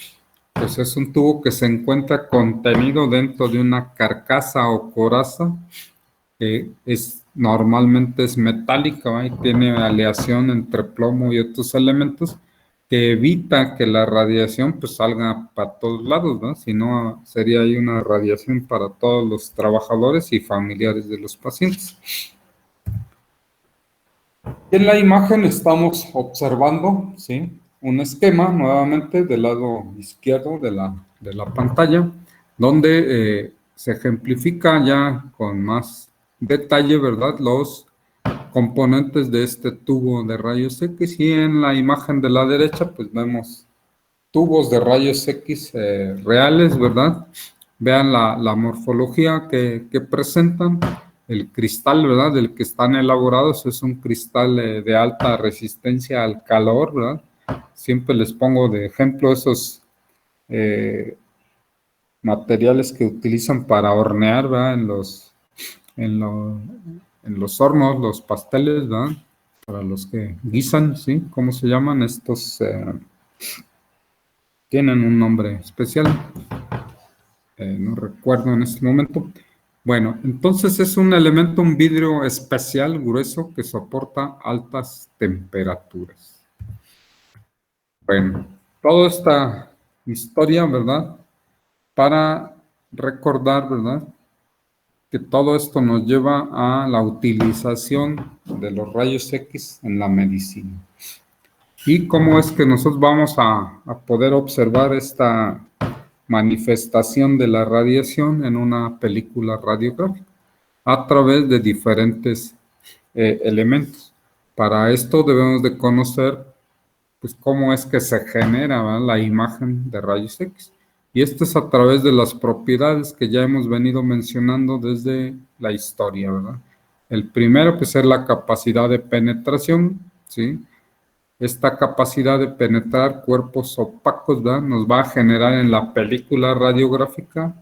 pues es un tubo que se encuentra contenido dentro de una carcasa o coraza que normalmente es metálica, ¿va? Y tiene aleación entre plomo y otros elementos que evita que la radiación pues salga para todos lados, ¿no? Si no, sería ahí una radiación para todos los trabajadores y familiares de los pacientes. En la imagen estamos observando, ¿sí? Un esquema nuevamente del lado izquierdo de la pantalla, donde se ejemplifica ya con más detalle, ¿verdad? Los componentes de este tubo de rayos X, y en la imagen de la derecha pues vemos tubos de rayos X reales, ¿verdad? Vean la morfología que presentan. El cristal, ¿verdad? Del que están elaborados es un cristal de alta resistencia al calor, ¿verdad? Siempre les pongo de ejemplo esos materiales que utilizan para hornear, ¿verdad? En los hornos, los pasteles, ¿verdad? Para los que guisan, ¿sí? ¿Cómo se llaman estos? Tienen un nombre especial. No recuerdo en este momento. Bueno, entonces es un elemento, un vidrio especial grueso que soporta altas temperaturas. Bueno, toda esta historia, ¿verdad? Para recordar, ¿verdad? Que todo esto nos lleva a la utilización de los rayos X en la medicina. ¿Y cómo es que nosotros vamos a poder observar esta manifestación de la radiación en una película radiográfica? A través de diferentes elementos. Para esto debemos de conocer pues, cómo es que se genera, ¿verdad? La imagen de rayos X. Y esto es a través de las propiedades que ya hemos venido mencionando desde la historia, ¿verdad? El primero pues es la capacidad de penetración, ¿sí? Esta capacidad de penetrar cuerpos opacos, ¿verdad? Nos va a generar en la película radiográfica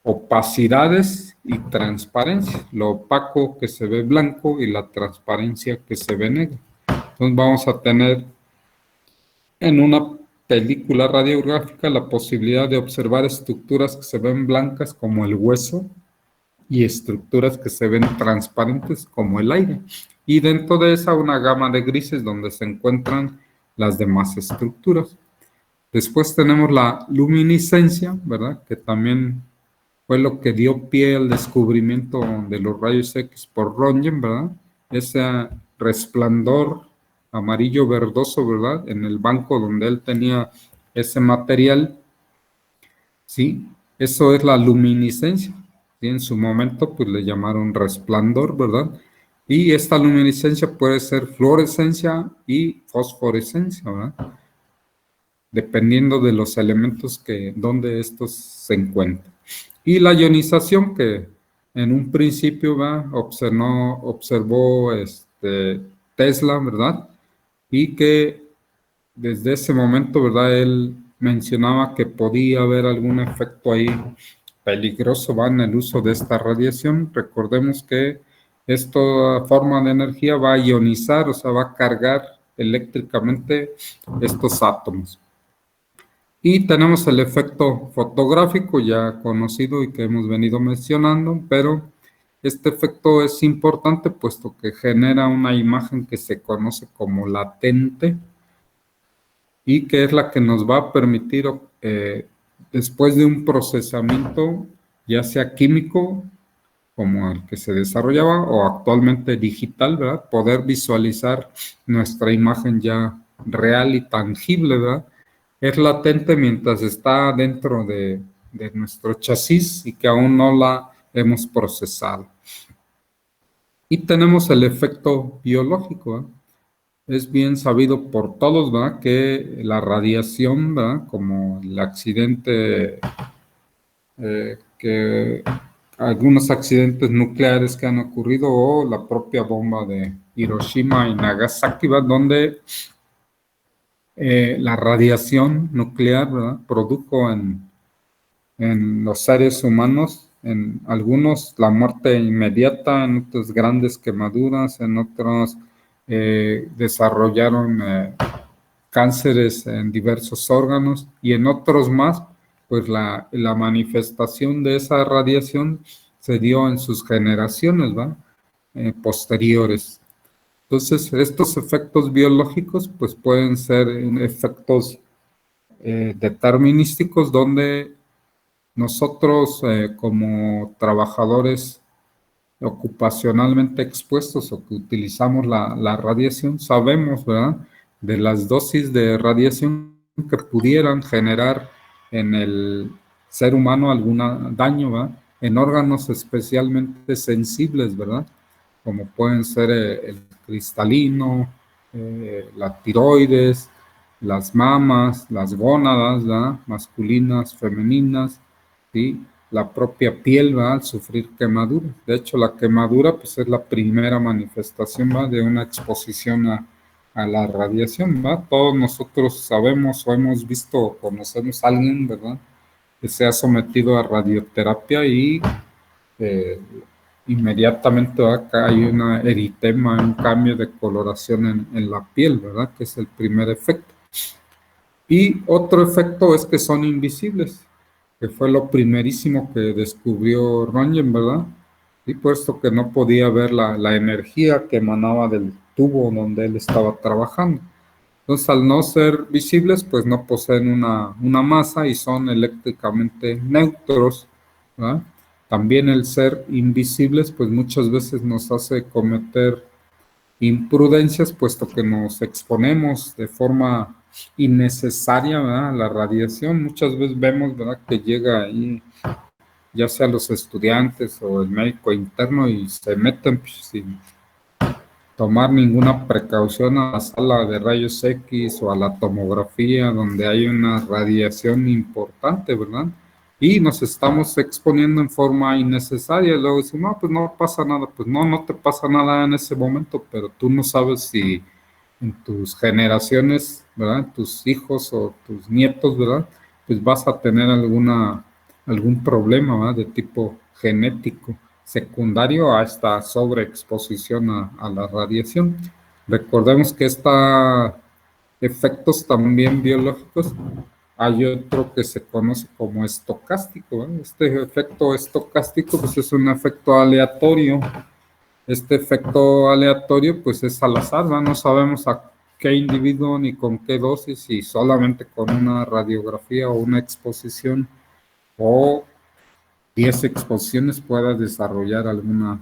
opacidades y transparencia. Lo opaco que se ve blanco y la transparencia que se ve negro. Entonces vamos a tener en una película radiográfica la posibilidad de observar estructuras que se ven blancas como el hueso y estructuras que se ven transparentes como el aire. Y dentro de esa una gama de grises donde se encuentran las demás estructuras. Después tenemos la luminiscencia, ¿verdad? Que también fue lo que dio pie al descubrimiento de los rayos X por Röntgen, ¿verdad? Ese resplandor amarillo verdoso, ¿verdad? En el banco donde él tenía ese material, ¿sí? Eso es la luminiscencia. ¿Sí? En su momento, pues le llamaron resplandor, ¿verdad? Y esta luminiscencia puede ser fluorescencia y fosforescencia, ¿verdad? Dependiendo de los elementos donde estos se encuentran. Y la ionización que en un principio observó Tesla, ¿verdad? Y que desde ese momento, ¿verdad? Él mencionaba que podía haber algún efecto ahí peligroso, ¿va? En el uso de esta radiación. Recordemos que esta forma de energía va a ionizar, o sea, va a cargar eléctricamente estos átomos. Y tenemos el efecto fotográfico ya conocido y que hemos venido mencionando, pero este efecto es importante puesto que genera una imagen que se conoce como latente y que es la que nos va a permitir, después de un procesamiento, ya sea químico, como el que se desarrollaba, o actualmente digital, ¿verdad? Poder visualizar nuestra imagen ya real y tangible, ¿verdad? Es latente mientras está dentro de nuestro chasis y que aún no la hemos procesado. Y tenemos el efecto biológico, ¿verdad? Es bien sabido por todos, ¿verdad?, que la radiación, ¿verdad?, como el accidente, que algunos accidentes nucleares que han ocurrido, o la propia bomba de Hiroshima y Nagasaki, ¿verdad?, donde la radiación nuclear, ¿verdad?, produjo en los seres humanos, en algunos la muerte inmediata, en otros grandes quemaduras, en otros desarrollaron cánceres en diversos órganos, y en otros más, pues la manifestación de esa radiación se dio en sus generaciones, ¿va?, posteriores. Entonces, estos efectos biológicos pues pueden ser efectos determinísticos, donde nosotros como trabajadores ocupacionalmente expuestos o que utilizamos la radiación, sabemos, ¿verdad?, de las dosis de radiación que pudieran generar en el ser humano algún daño, ¿verdad?, en órganos especialmente sensibles, ¿verdad?, como pueden ser el cristalino, la tiroides, las mamas, las gónadas, ¿verdad?, masculinas, femeninas, ¿sí?, la propia piel va a sufrir quemaduras. De hecho, la quemadura pues es la primera manifestación, ¿va?, de una exposición a la radiación, ¿va? Todos nosotros sabemos o hemos visto o conocemos a alguien, ¿verdad?, que se ha sometido a radioterapia y inmediatamente acá hay una eritema, un cambio de coloración en la piel, ¿verdad?, que es el primer efecto. Y otro efecto es que son invisibles, que fue lo primerísimo que descubrió Röntgen, ¿verdad? Y puesto que no podía ver la energía que emanaba del tubo donde él estaba trabajando. Entonces, al no ser visibles, pues no poseen una masa y son eléctricamente neutros, ¿verdad? También el ser invisibles, pues muchas veces nos hace cometer imprudencias, puesto que nos exponemos de forma innecesaria, ¿verdad?, a la radiación. Muchas veces vemos, ¿verdad?, que llega ahí, ya sea los estudiantes o el médico interno, y se meten pues, sin tomar ninguna precaución a la sala de rayos X o a la tomografía, donde hay una radiación importante, ¿verdad? Y nos estamos exponiendo en forma innecesaria. Y luego decimos, no, pues no pasa nada. Pues no, no te pasa nada en ese momento, pero tú no sabes si en tus generaciones, ¿verdad?, tus hijos o tus nietos, ¿verdad?, pues vas a tener algún problema, ¿verdad?, de tipo genético, secundario a esta sobreexposición a la radiación. Recordemos que estos efectos también biológicos, hay otro que se conoce como estocástico, ¿verdad? Este efecto estocástico pues es un efecto aleatorio. Este efecto aleatorio pues es al azar, ¿verdad? No sabemos a qué individuo ni con qué dosis, y solamente con una radiografía o una exposición o 10 exposiciones pueda desarrollar alguna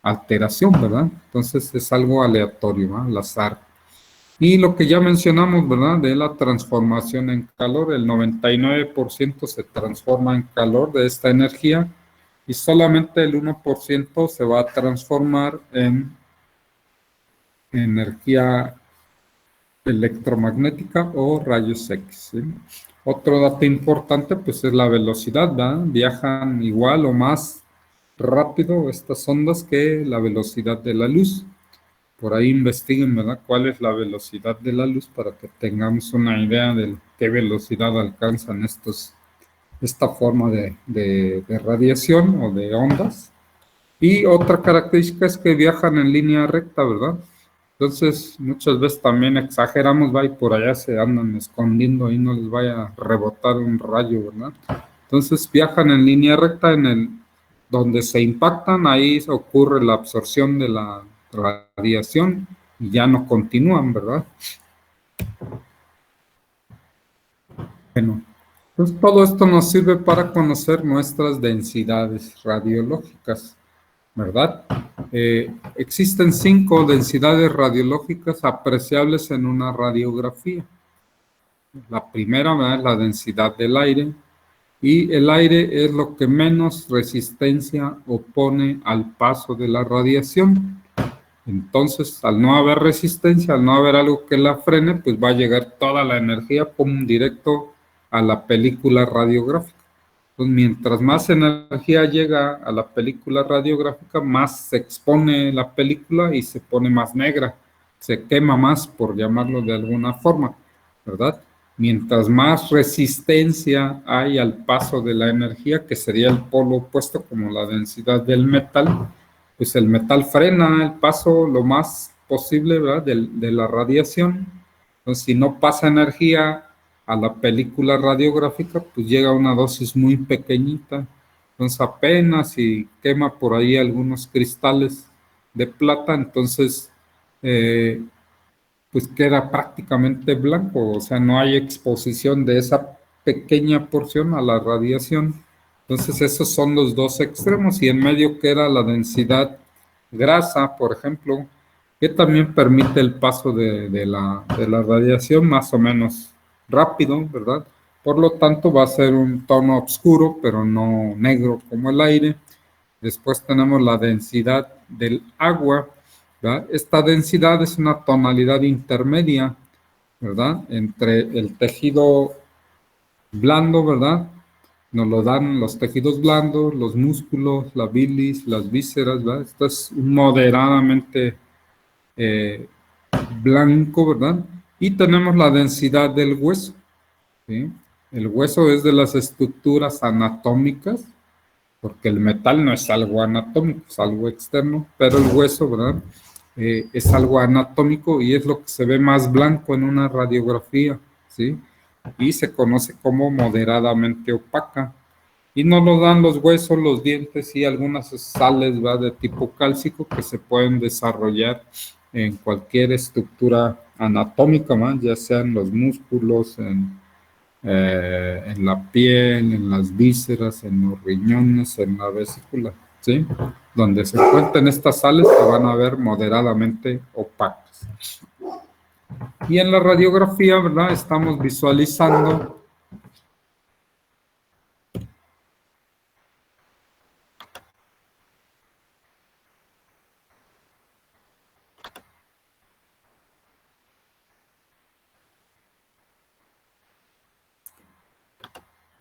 alteración, ¿verdad? Entonces es algo aleatorio, ¿verdad?, al azar. Y lo que ya mencionamos, ¿verdad?, de la transformación en calor, el 99% se transforma en calor de esta energía, y solamente el 1% se va a transformar en energía electromagnética o rayos X, ¿sí? Otro dato importante pues es la velocidad, ¿verdad? Viajan igual o más rápido estas ondas que la velocidad de la luz. Por ahí investiguen, ¿verdad?, cuál es la velocidad de la luz para que tengamos una idea de qué velocidad alcanzan esta forma de radiación o de ondas. Y otra característica es que viajan en línea recta, ¿verdad? Entonces, muchas veces también exageramos, va, y por allá se andan escondiendo y no les vaya a rebotar un rayo, ¿verdad? Entonces, viajan en línea recta, donde se impactan, ahí ocurre la absorción de la radiación y ya no continúan, ¿verdad? Bueno, pues todo esto nos sirve para conocer nuestras densidades radiológicas, ¿verdad? Existen 5 densidades radiológicas apreciables en una radiografía. La primera, ¿verdad?, es la densidad del aire. y el aire es lo que menos resistencia opone al paso de la radiación. Entonces, al no haber resistencia, al no haber algo que la frene, pues va a llegar toda la energía pum, directo a la película radiográfica. Entonces, mientras más energía llega a la película radiográfica, más se expone la película y se pone más negra, se quema más, por llamarlo de alguna forma, ¿verdad? Mientras más resistencia hay al paso de la energía, que sería el polo opuesto como la densidad del metal, pues el metal frena el paso lo más posible, ¿verdad?, de la radiación. Entonces, si no pasa energía a la película radiográfica, pues llega a una dosis muy pequeñita, entonces apenas si quema por ahí algunos cristales de plata, entonces pues queda prácticamente blanco, o sea, no hay exposición de esa pequeña porción a la radiación. Entonces esos son los dos extremos, y en medio queda la densidad grasa, por ejemplo, que también permite el paso de la radiación más o menos rápido, ¿verdad? Por lo tanto va a ser un tono oscuro, pero no negro como el aire. Después tenemos la densidad del agua, ¿verdad? Esta densidad es una tonalidad intermedia, ¿verdad?, entre el tejido blando, ¿verdad? Nos lo dan los tejidos blandos, los músculos, la bilis, las vísceras, ¿verdad? Esto es moderadamente blanco, ¿verdad? Y tenemos la densidad del hueso, ¿sí? El hueso es de las estructuras anatómicas, porque el metal no es algo anatómico, es algo externo, pero el hueso, ¿verdad?, es algo anatómico y es lo que se ve más blanco en una radiografía, ¿sí? Y se conoce como moderadamente opaca. Y nos lo dan los huesos, los dientes y algunas sales, ¿verdad?, de tipo cálcico que se pueden desarrollar en cualquier estructura anatómica, ¿verdad?, ya sea en los músculos, en la piel, en las vísceras, en los riñones, en la vesícula, ¿sí? Donde se encuentren estas sales se van a ver moderadamente opacas. Y en la radiografía, ¿verdad?, estamos visualizando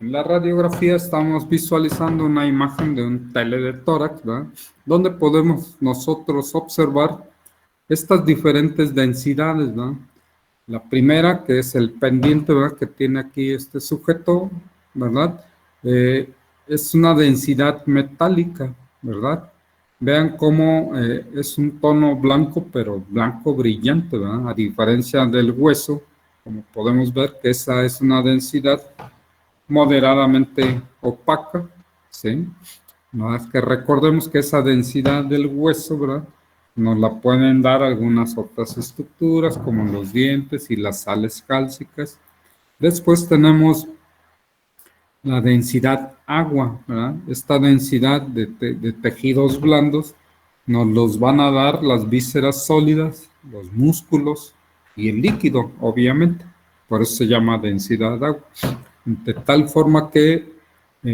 en la radiografía estamos visualizando una imagen de un tele de tórax, ¿verdad?, donde podemos nosotros observar estas diferentes densidades, ¿verdad? La primera, que es el pendiente, ¿verdad?, que tiene aquí este sujeto, ¿verdad? Es una densidad metálica, ¿verdad? Vean cómo es un tono blanco, pero blanco brillante, ¿verdad? A diferencia del hueso, como podemos ver que esa es una densidad moderadamente opaca, ¿sí? No es que recordemos que esa densidad del hueso, ¿verdad?, nos la pueden dar algunas otras estructuras como los dientes y las sales cálcicas. Después tenemos la densidad agua, ¿verdad? Esta densidad de tejidos blandos nos los van a dar las vísceras sólidas, los músculos y el líquido, obviamente. Por eso se llama densidad agua. De tal forma que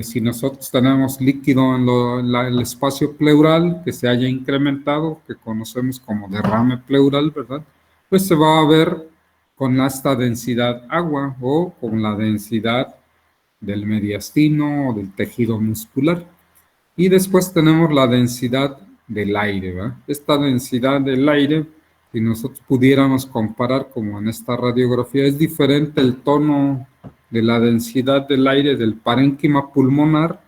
si nosotros tenemos líquido en el espacio pleural que se haya incrementado, que conocemos como derrame pleural, ¿verdad?, pues se va a ver con esta densidad agua o con la densidad del mediastino o del tejido muscular. Y después tenemos la densidad del aire, ¿verdad? Esta densidad del aire, si nosotros pudiéramos comparar como en esta radiografía, es diferente el tono de la densidad del aire del parénquima pulmonar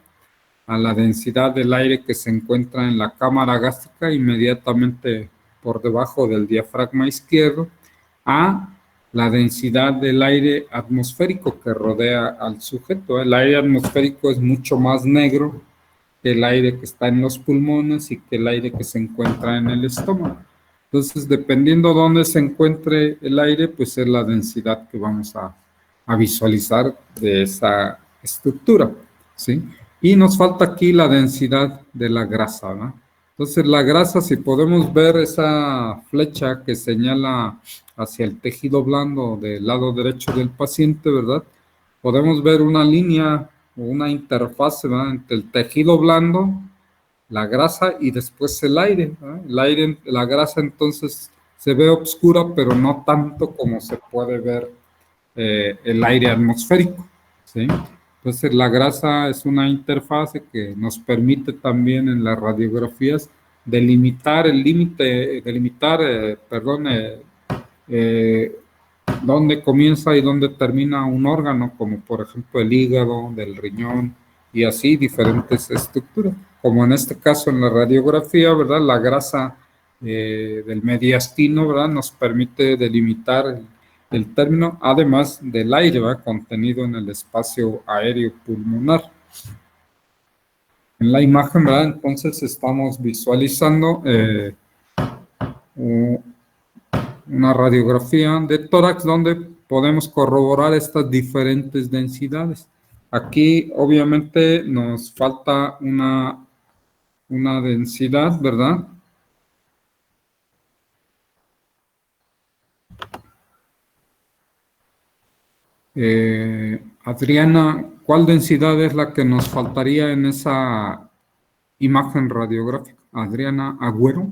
a la densidad del aire que se encuentra en la cámara gástrica inmediatamente por debajo del diafragma izquierdo, a la densidad del aire atmosférico que rodea al sujeto. El aire atmosférico es mucho más negro que el aire que está en los pulmones y que el aire que se encuentra en el estómago. Entonces, dependiendo dónde se encuentre el aire, pues es la densidad que vamos a visualizar de esa estructura, ¿sí? Y nos falta aquí la densidad de la grasa, ¿no? Entonces, la grasa, si podemos ver esa flecha que señala hacia el tejido blando del lado derecho del paciente, ¿verdad?, podemos ver una línea una interfaz, ¿verdad?, entre el tejido blando, la grasa y después el aire, ¿verdad? El aire, la grasa entonces se ve oscura, pero no tanto como se puede ver el aire atmosférico, ¿sí? Entonces la grasa es una interfase que nos permite también en las radiografías delimitar el límite, dónde comienza y dónde termina un órgano, como por ejemplo el hígado, del riñón, y así diferentes estructuras. Como en este caso en la radiografía, ¿verdad? La grasa del mediastino, ¿verdad?, nos permite delimitar el término, además del aire, ¿verdad?, contenido en el espacio aéreo pulmonar. En la imagen, ¿verdad?, entonces estamos visualizando una radiografía de tórax donde podemos corroborar estas diferentes densidades. Aquí obviamente nos falta una densidad, ¿verdad? Adriana, ¿cuál densidad es la que nos faltaría en esa imagen radiográfica? Adriana Agüero.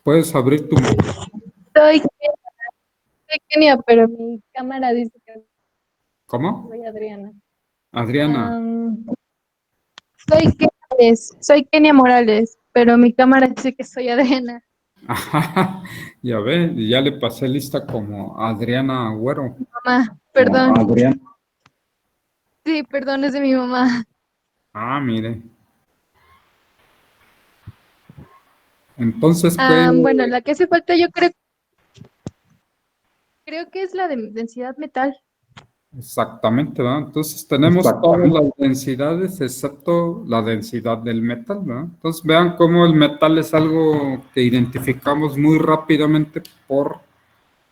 ¿Puedes abrir tu micrófono? Soy Kenia, pero mi cámara dice que ¿Cómo? soy Adriana. Adriana. Soy Kenia Morales, pero mi cámara dice que soy Adriana. Ajá, ya ve, ya le pasé lista como Adriana Agüero. Mamá, perdón. Adriana. Sí, perdón, es de mi mamá. Ah, mire. Entonces, ¿qué? Bueno, la que hace falta yo creo que es la de densidad metal. Exactamente, ¿verdad? Entonces tenemos todas las densidades excepto la densidad del metal, ¿verdad? Entonces vean cómo el metal es algo que identificamos muy rápidamente por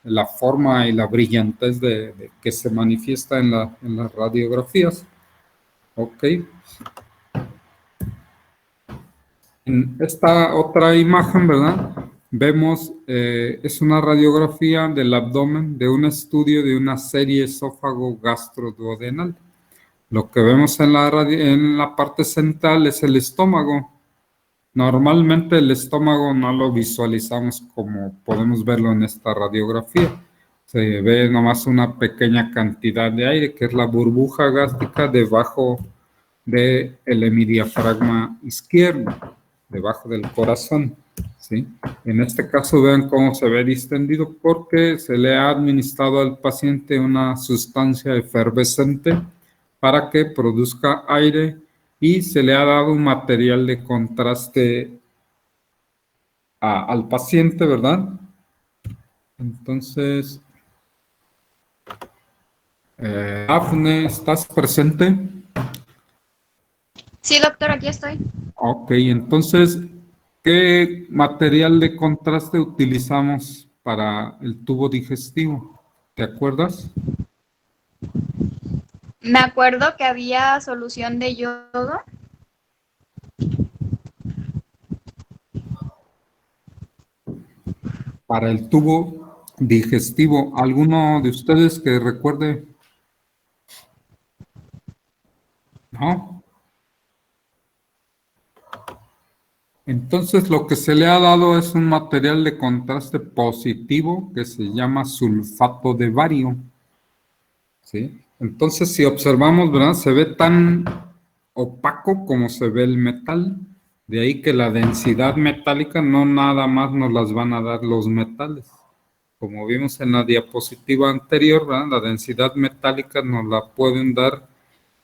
la forma y la brillantez de que se manifiesta en las radiografías. Ok. En esta otra imagen, ¿verdad?, vemos, es una radiografía del abdomen de un estudio de una serie esófago gastroduodenal. Lo que vemos en la parte central es el estómago. Normalmente el estómago no lo visualizamos como podemos verlo en esta radiografía. Se ve nomás una pequeña cantidad de aire, que es la burbuja gástrica debajo del hemidiafragma izquierdo, debajo del corazón, ¿sí? En este caso vean cómo se ve distendido porque se le ha administrado al paciente una sustancia efervescente para que produzca aire y se le ha dado un material de contraste al paciente, ¿verdad? Entonces, Afne, ¿estás presente? Sí, doctor, aquí estoy. Ok, entonces, ¿qué material de contraste utilizamos para el tubo digestivo? ¿Te acuerdas? Me acuerdo que había solución de yodo. Para el tubo digestivo, ¿alguno de ustedes que recuerde? ¿No? Entonces lo que se le ha dado es un material de contraste positivo que se llama sulfato de bario, ¿sí? Entonces si observamos, ¿verdad?, se ve tan opaco como se ve el metal, de ahí que la densidad metálica no nada más nos las van a dar los metales. Como vimos en la diapositiva anterior, ¿verdad?, la densidad metálica nos la pueden dar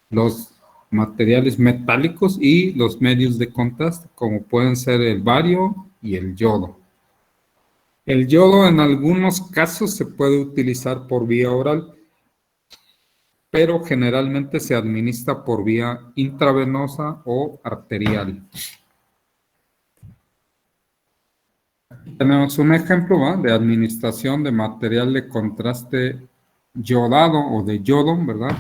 los materiales metálicos y los medios de contraste, como pueden ser el bario y el yodo. El yodo en algunos casos se puede utilizar por vía oral, pero generalmente se administra por vía intravenosa o arterial. Aquí tenemos un ejemplo, ¿verdad?, de administración de material de contraste yodado o de yodo, ¿verdad?,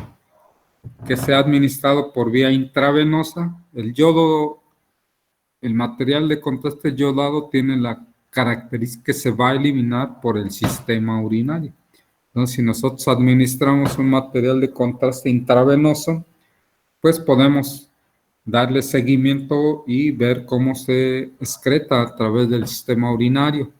que se ha administrado por vía intravenosa. El yodo, el material de contraste yodado tiene la característica que se va a eliminar por el sistema urinario. Entonces, si nosotros administramos un material de contraste intravenoso, pues podemos darle seguimiento y ver cómo se excreta a través del sistema urinario.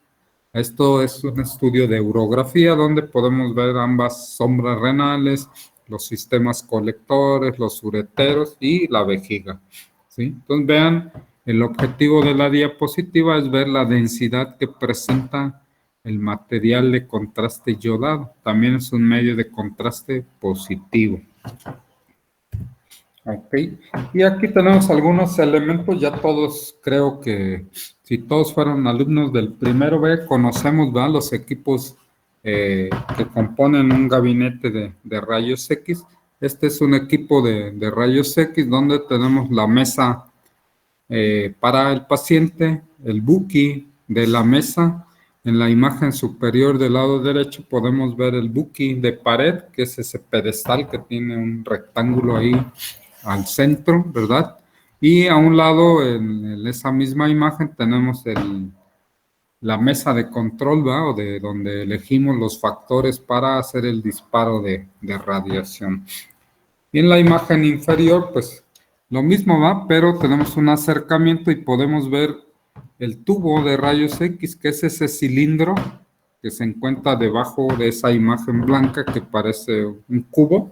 Esto es un estudio de urografía donde podemos ver ambas sombras renales, los sistemas colectores, los ureteros y la vejiga, ¿sí? Entonces vean, el objetivo de la diapositiva es ver la densidad que presenta el material de contraste yodado. También es un medio de contraste positivo. Ok, y aquí tenemos algunos elementos, ya todos creo que si todos fueron alumnos del primero B, conocemos, ¿verdad?, los equipos que componen un gabinete de rayos X. Este es un equipo de rayos X donde tenemos la mesa para el paciente, el buki de la mesa. En la imagen superior del lado derecho podemos ver el buki de pared, que es ese pedestal que tiene un rectángulo ahí al centro, ¿verdad? Y a un lado, en esa misma imagen, tenemos la mesa de control, ¿verdad? O de donde elegimos los factores para hacer el disparo de radiación. Y en la imagen inferior, pues, lo mismo, ¿va? Pero tenemos un acercamiento y podemos ver el tubo de rayos X, que es ese cilindro que se encuentra debajo de esa imagen blanca que parece un cubo.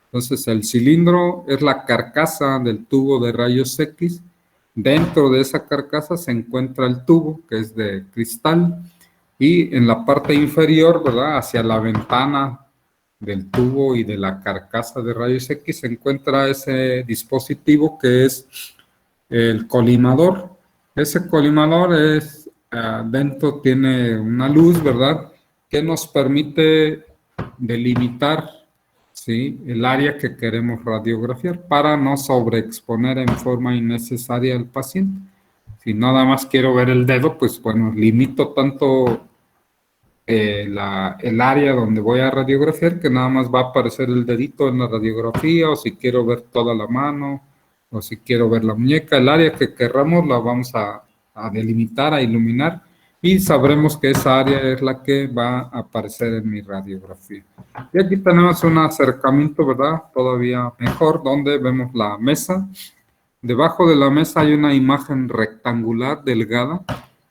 Entonces, el cilindro es la carcasa del tubo de rayos X. Dentro de esa carcasa se encuentra el tubo, que es de cristal. Y en la parte inferior, ¿verdad?, hacia la ventana del tubo y de la carcasa de rayos X se encuentra ese dispositivo que es el colimador. Ese colimador es, dentro tiene una luz, ¿verdad?, que nos permite delimitar, ¿sí?, el área que queremos radiografiar para no sobreexponer en forma innecesaria al paciente. Si nada más quiero ver el dedo, pues bueno, limito tanto el área donde voy a radiografiar que nada más va a aparecer el dedito en la radiografía, o si quiero ver toda la mano, o si quiero ver la muñeca, el área que querramos la vamos a delimitar, a iluminar, y sabremos que esa área es la que va a aparecer en mi radiografía. Y aquí tenemos un acercamiento, ¿verdad?, todavía mejor, donde vemos la mesa. Debajo de la mesa hay una imagen rectangular delgada.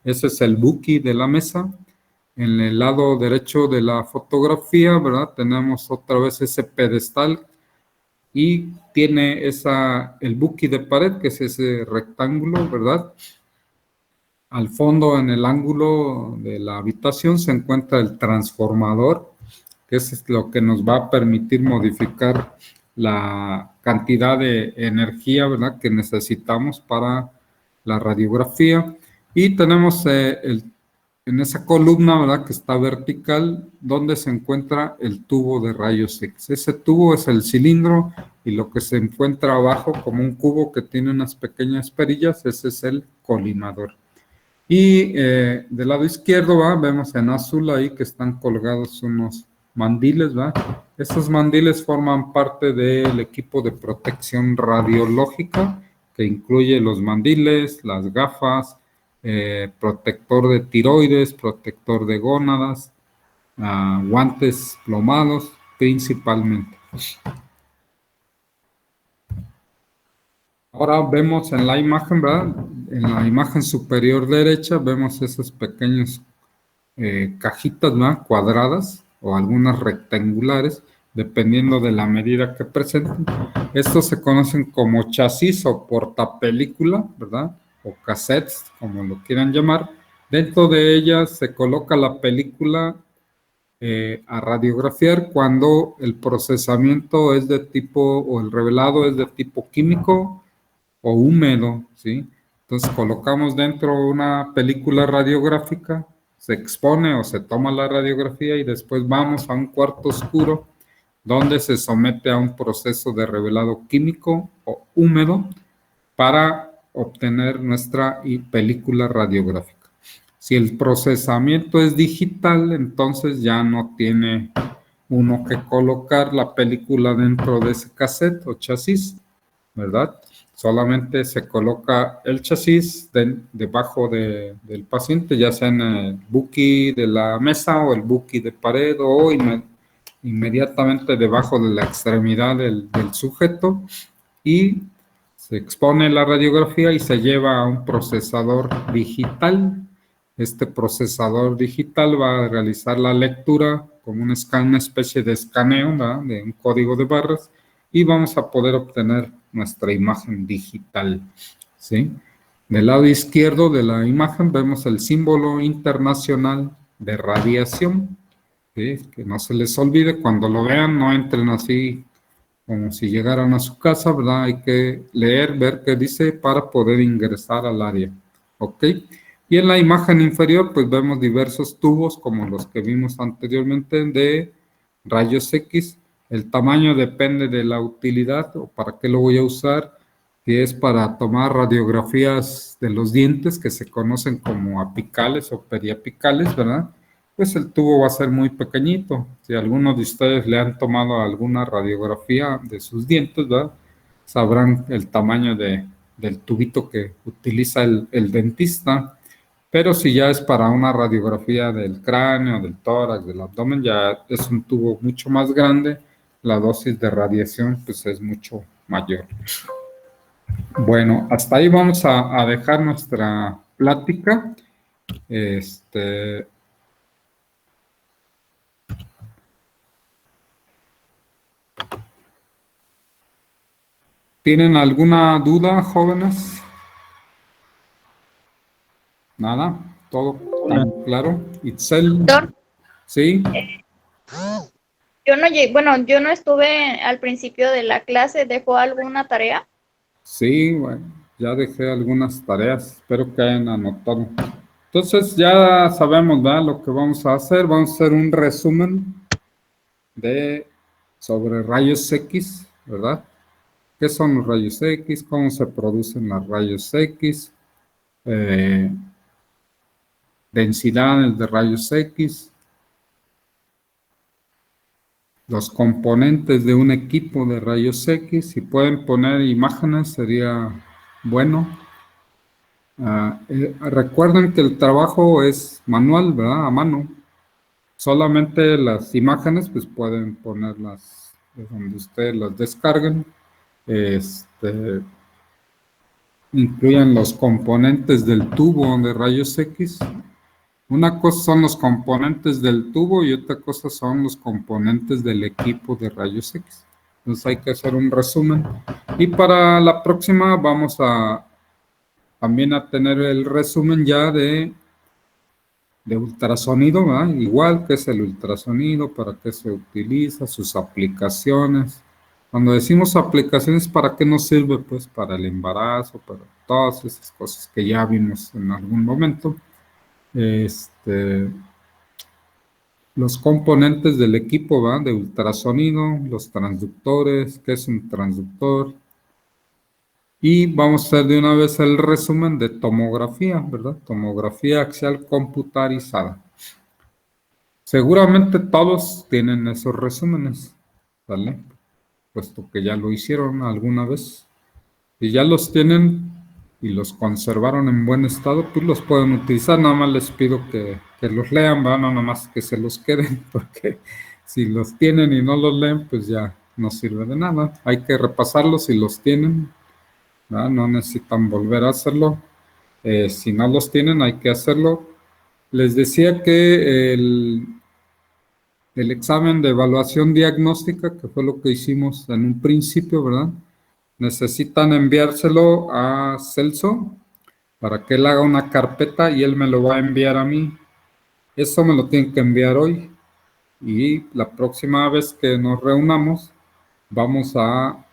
Ese es el buki de la mesa. En el lado derecho de la fotografía, ¿verdad?, tenemos otra vez ese pedestal y tiene el buki de pared, que es ese rectángulo, ¿verdad? Al fondo, en el ángulo de la habitación, se encuentra el transformador, que es lo que nos va a permitir modificar la cantidad de energía, ¿verdad?, que necesitamos para la radiografía. Y tenemos en esa columna, ¿verdad?, que está vertical, donde se encuentra el tubo de rayos X. Ese tubo es el cilindro y lo que se encuentra abajo como un cubo que tiene unas pequeñas perillas, ese es el colimador. Y del lado izquierdo, ¿va?, vemos en azul ahí que están colgados unos mandiles, ¿va? Estos mandiles forman parte del equipo de protección radiológica, que incluye los mandiles, las gafas, protector de tiroides, protector de gónadas, guantes plomados principalmente. Ahora vemos en la imagen, ¿verdad?, en la imagen superior derecha vemos esas pequeñas cajitas, ¿verdad?, cuadradas o algunas rectangulares, dependiendo de la medida que presenten. Estos se conocen como chasis o portapelícula, ¿verdad?, o cassettes, como lo quieran llamar. Dentro de ellas se coloca la película a radiografiar cuando el procesamiento es de tipo, o el revelado es de tipo químico o húmedo, ¿sí? Entonces colocamos dentro una película radiográfica, se expone o se toma la radiografía y después vamos a un cuarto oscuro donde se somete a un proceso de revelado químico o húmedo para obtener nuestra película radiográfica. Si el procesamiento es digital, entonces ya no tiene uno que colocar la película dentro de ese cassette o chasis, ¿verdad? Solamente se coloca el chasis debajo del paciente, ya sea en el buki de la mesa o el buki de pared o inmediatamente debajo de la extremidad del sujeto y se expone la radiografía y se lleva a un procesador digital. Este procesador digital va a realizar la lectura como una especie de escaneo, ¿verdad?, de un código de barras, y vamos a poder obtener nuestra imagen digital, ¿sí? Del lado izquierdo de la imagen vemos el símbolo internacional de radiación, ¿sí? Que no se les olvide, cuando lo vean, no entren así como si llegaran a su casa, ¿verdad? Hay que leer, ver qué dice para poder ingresar al área, ¿ok? Y en la imagen inferior, pues vemos diversos tubos, como los que vimos anteriormente, de rayos X. El tamaño depende de la utilidad o para qué lo voy a usar. Si es para tomar radiografías de los dientes, que se conocen como apicales o periapicales, ¿verdad?, pues el tubo va a ser muy pequeñito. Si alguno de ustedes le han tomado alguna radiografía de sus dientes, ¿verdad?, sabrán el tamaño del tubito que utiliza el dentista. Pero si ya es para una radiografía del cráneo, del tórax, del abdomen, ya es un tubo mucho más grande. La dosis de radiación pues es mucho mayor. Bueno, hasta ahí vamos a dejar nuestra plática. ¿Tienen alguna duda, jóvenes? Nada, todo tan claro. Itzel, Doctor, ¿sí? yo no llegué, bueno, yo no estuve al principio de la clase, ¿dejó alguna tarea? Sí, bueno, ya dejé algunas tareas, espero que hayan anotado. Entonces ya sabemos, ¿verdad?, lo que vamos a hacer. Vamos a hacer un resumen sobre rayos X, ¿verdad? ¿Qué son los rayos X? ¿Cómo se producen los rayos X? Densidades de rayos X. Los componentes de un equipo de rayos X. Si pueden poner imágenes sería bueno. Recuerden que el trabajo es manual, ¿verdad?, a mano. Solamente las imágenes pues pueden ponerlas de donde ustedes las descarguen. Incluyan los componentes del tubo de rayos X. Una cosa son los componentes del tubo y otra cosa son los componentes del equipo de rayos X. Entonces hay que hacer un resumen. Y para la próxima vamos también a tener el resumen ya de ultrasonido, ¿verdad? Igual que es el ultrasonido, para qué se utiliza, sus aplicaciones. Cuando decimos aplicaciones, ¿para qué nos sirve? Pues para el embarazo, para todas esas cosas que ya vimos en algún momento. Los componentes del equipo, ¿verdad?, de ultrasonido, los transductores, ¿qué es un transductor? Y vamos a hacer de una vez el resumen de tomografía, ¿verdad? Tomografía axial computarizada. Seguramente todos tienen esos resúmenes, ¿vale? Puesto que ya lo hicieron alguna vez. Si ya los tienen y los conservaron en buen estado, pues los pueden utilizar. Nada más les pido que los lean, ¿verdad? No nada más que se los queden, porque si los tienen y no los leen, pues ya no sirve de nada. Hay que repasarlos si los tienen, ¿verdad? No necesitan volver a hacerlo. Si no los tienen, hay que hacerlo. Les decía que el examen de evaluación diagnóstica, que fue lo que hicimos en un principio, ¿verdad?, necesitan enviárselo a Celso para que él haga una carpeta y él me lo va a enviar a mí. Eso me lo tienen que enviar hoy. Y la próxima vez que nos reunamos, vamos a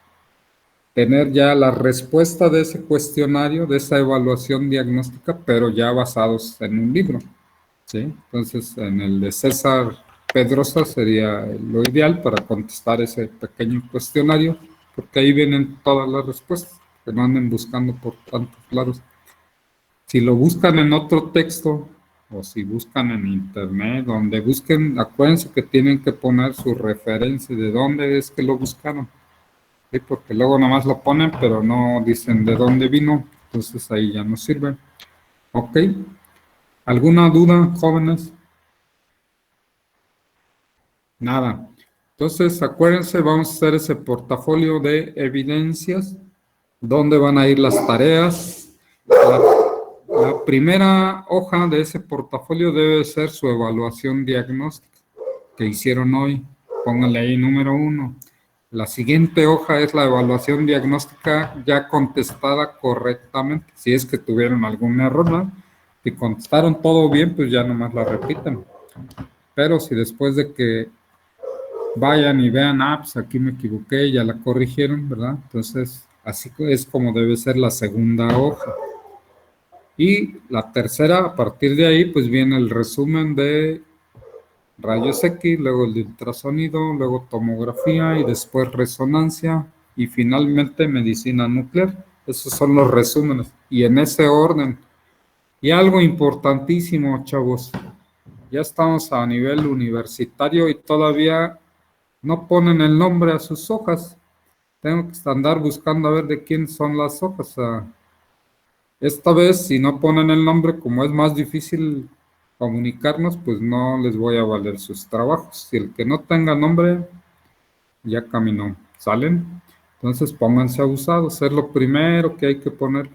tener ya la respuesta de ese cuestionario, de esa evaluación diagnóstica, pero ya basados en un libro, ¿sí? Entonces, en el de César Pedrosa sería lo ideal para contestar ese pequeño cuestionario, porque ahí vienen todas las respuestas, que no anden buscando por tantos lados. Si lo buscan en otro texto, o si buscan en internet, donde busquen, acuérdense que tienen que poner su referencia de dónde es que lo buscaron, ¿sí? Porque luego nomás lo ponen, pero no dicen de dónde vino, entonces ahí ya no sirve. ¿Ok? ¿Alguna duda, jóvenes? Nada. Entonces, acuérdense, vamos a hacer ese portafolio de evidencias, donde van a ir las tareas. La primera hoja de ese portafolio debe ser su evaluación diagnóstica que hicieron hoy. Pónganle ahí número 1. La siguiente hoja es la evaluación diagnóstica ya contestada correctamente. Si es que tuvieron algún error, ¿no? Si contestaron todo bien, pues ya nomás la repiten. Pero si después de que vayan y vean, pues aquí me equivoqué, ya la corrigieron, ¿verdad? Entonces, así es como debe ser la segunda hoja. Y la tercera, a partir de ahí, pues viene el resumen de rayos X, luego el de ultrasonido, luego tomografía y después resonancia y finalmente medicina nuclear. Esos son los resúmenes y en ese orden. Y algo importantísimo, chavos, ya estamos a nivel universitario y todavía no ponen el nombre a sus hojas. Tengo que andar buscando a ver de quién son las hojas. Esta vez, si no ponen el nombre, como es más difícil comunicarnos, pues no les voy a valer sus trabajos. Si el que no tenga nombre, ya caminó. ¿Salen? Entonces pónganse abusados. Es lo primero que hay que poner.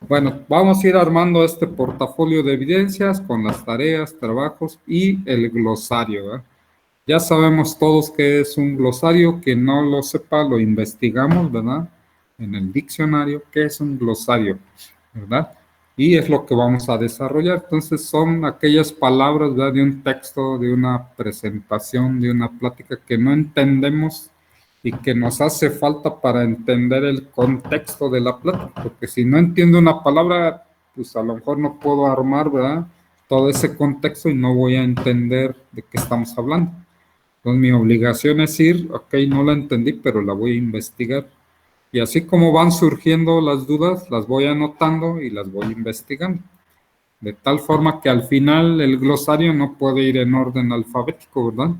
Bueno, vamos a ir armando este portafolio de evidencias con las tareas, trabajos y el glosario, ¿verdad? Ya sabemos todos qué es un glosario. Quien no lo sepa, lo investigamos, ¿verdad? En el diccionario, ¿qué es un glosario? ¿Verdad? Y es lo que vamos a desarrollar. Entonces son aquellas palabras, ¿verdad? De un texto, de una presentación, de una plática que no entendemos y que nos hace falta para entender el contexto de la plática, porque si no entiendo una palabra, pues a lo mejor no puedo armar, ¿verdad? Todo ese contexto y no voy a entender de qué estamos hablando. Entonces mi obligación es ir, ok, no la entendí, pero la voy a investigar. Y así como van surgiendo las dudas, las voy anotando y las voy investigando. De tal forma que al final el glosario no puede ir en orden alfabético, ¿verdad?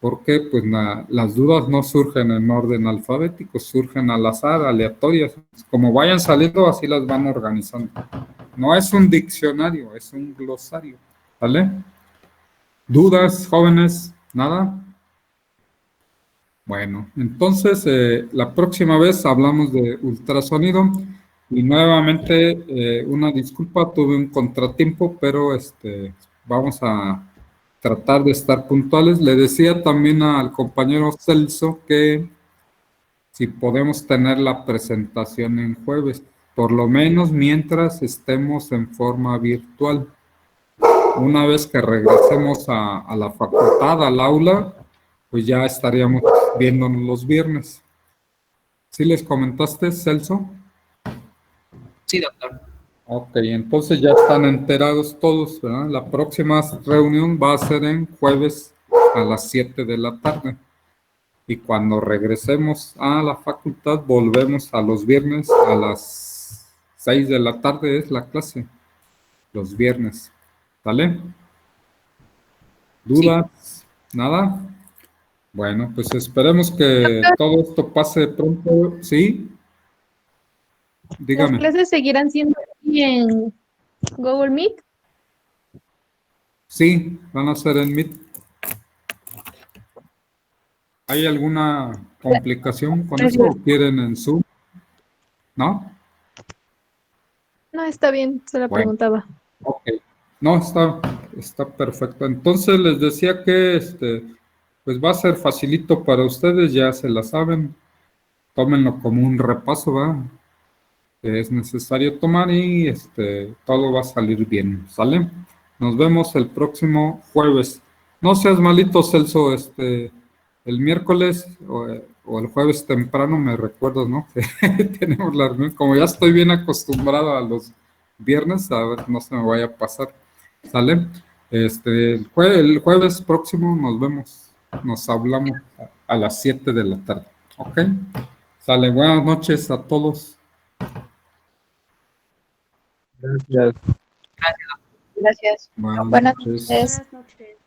Porque pues las dudas no surgen en orden alfabético, surgen al azar, aleatorias. Como vayan saliendo, así las van organizando. No es un diccionario, es un glosario. ¿Vale? ¿Dudas, jóvenes? ¿Nada? Bueno, entonces la próxima vez hablamos de ultrasonido y nuevamente una disculpa, tuve un contratiempo, pero vamos a tratar de estar puntuales. Le decía también al compañero Celso que si podemos tener la presentación en jueves, por lo menos mientras estemos en forma virtual. Una vez que regresemos a la facultad, al aula, pues ya estaríamos viéndonos los viernes. ¿Sí les comentaste, Celso? Sí, doctor. Ok, entonces ya están enterados todos, ¿verdad? La próxima reunión va a ser en jueves a las 7 de la tarde. Y cuando regresemos a la facultad, volvemos a los viernes a las 6 de la tarde, es la clase. Los viernes. ¿Vale? ¿Dudas? Sí. ¿Nada? Bueno, pues esperemos que todo esto pase pronto. ¿Sí? Dígame. ¿Las clases seguirán siendo aquí en Google Meet? Sí, van a ser en Meet. ¿Hay alguna complicación con eso o quieren en Zoom? ¿No? No, está bien, se la preguntaba. Ok. No, está perfecto. Entonces les decía que pues va a ser facilito para ustedes, ya se la saben. Tómenlo como un repaso, ¿va? Que es necesario tomar y todo va a salir bien, ¿sale? Nos vemos el próximo jueves. No seas malito, Celso, el miércoles o el jueves temprano me recuerdas, ¿no? Que tenemos la reunión. Como ya estoy bien acostumbrado a los viernes, a ver, no se me vaya a pasar, ¿sale? El jueves próximo nos vemos, nos hablamos a las 7 de la tarde, ¿ok? Sale, buenas noches a todos. Gracias. Gracias. Buenas Buenas noches. noches. Buenas noches.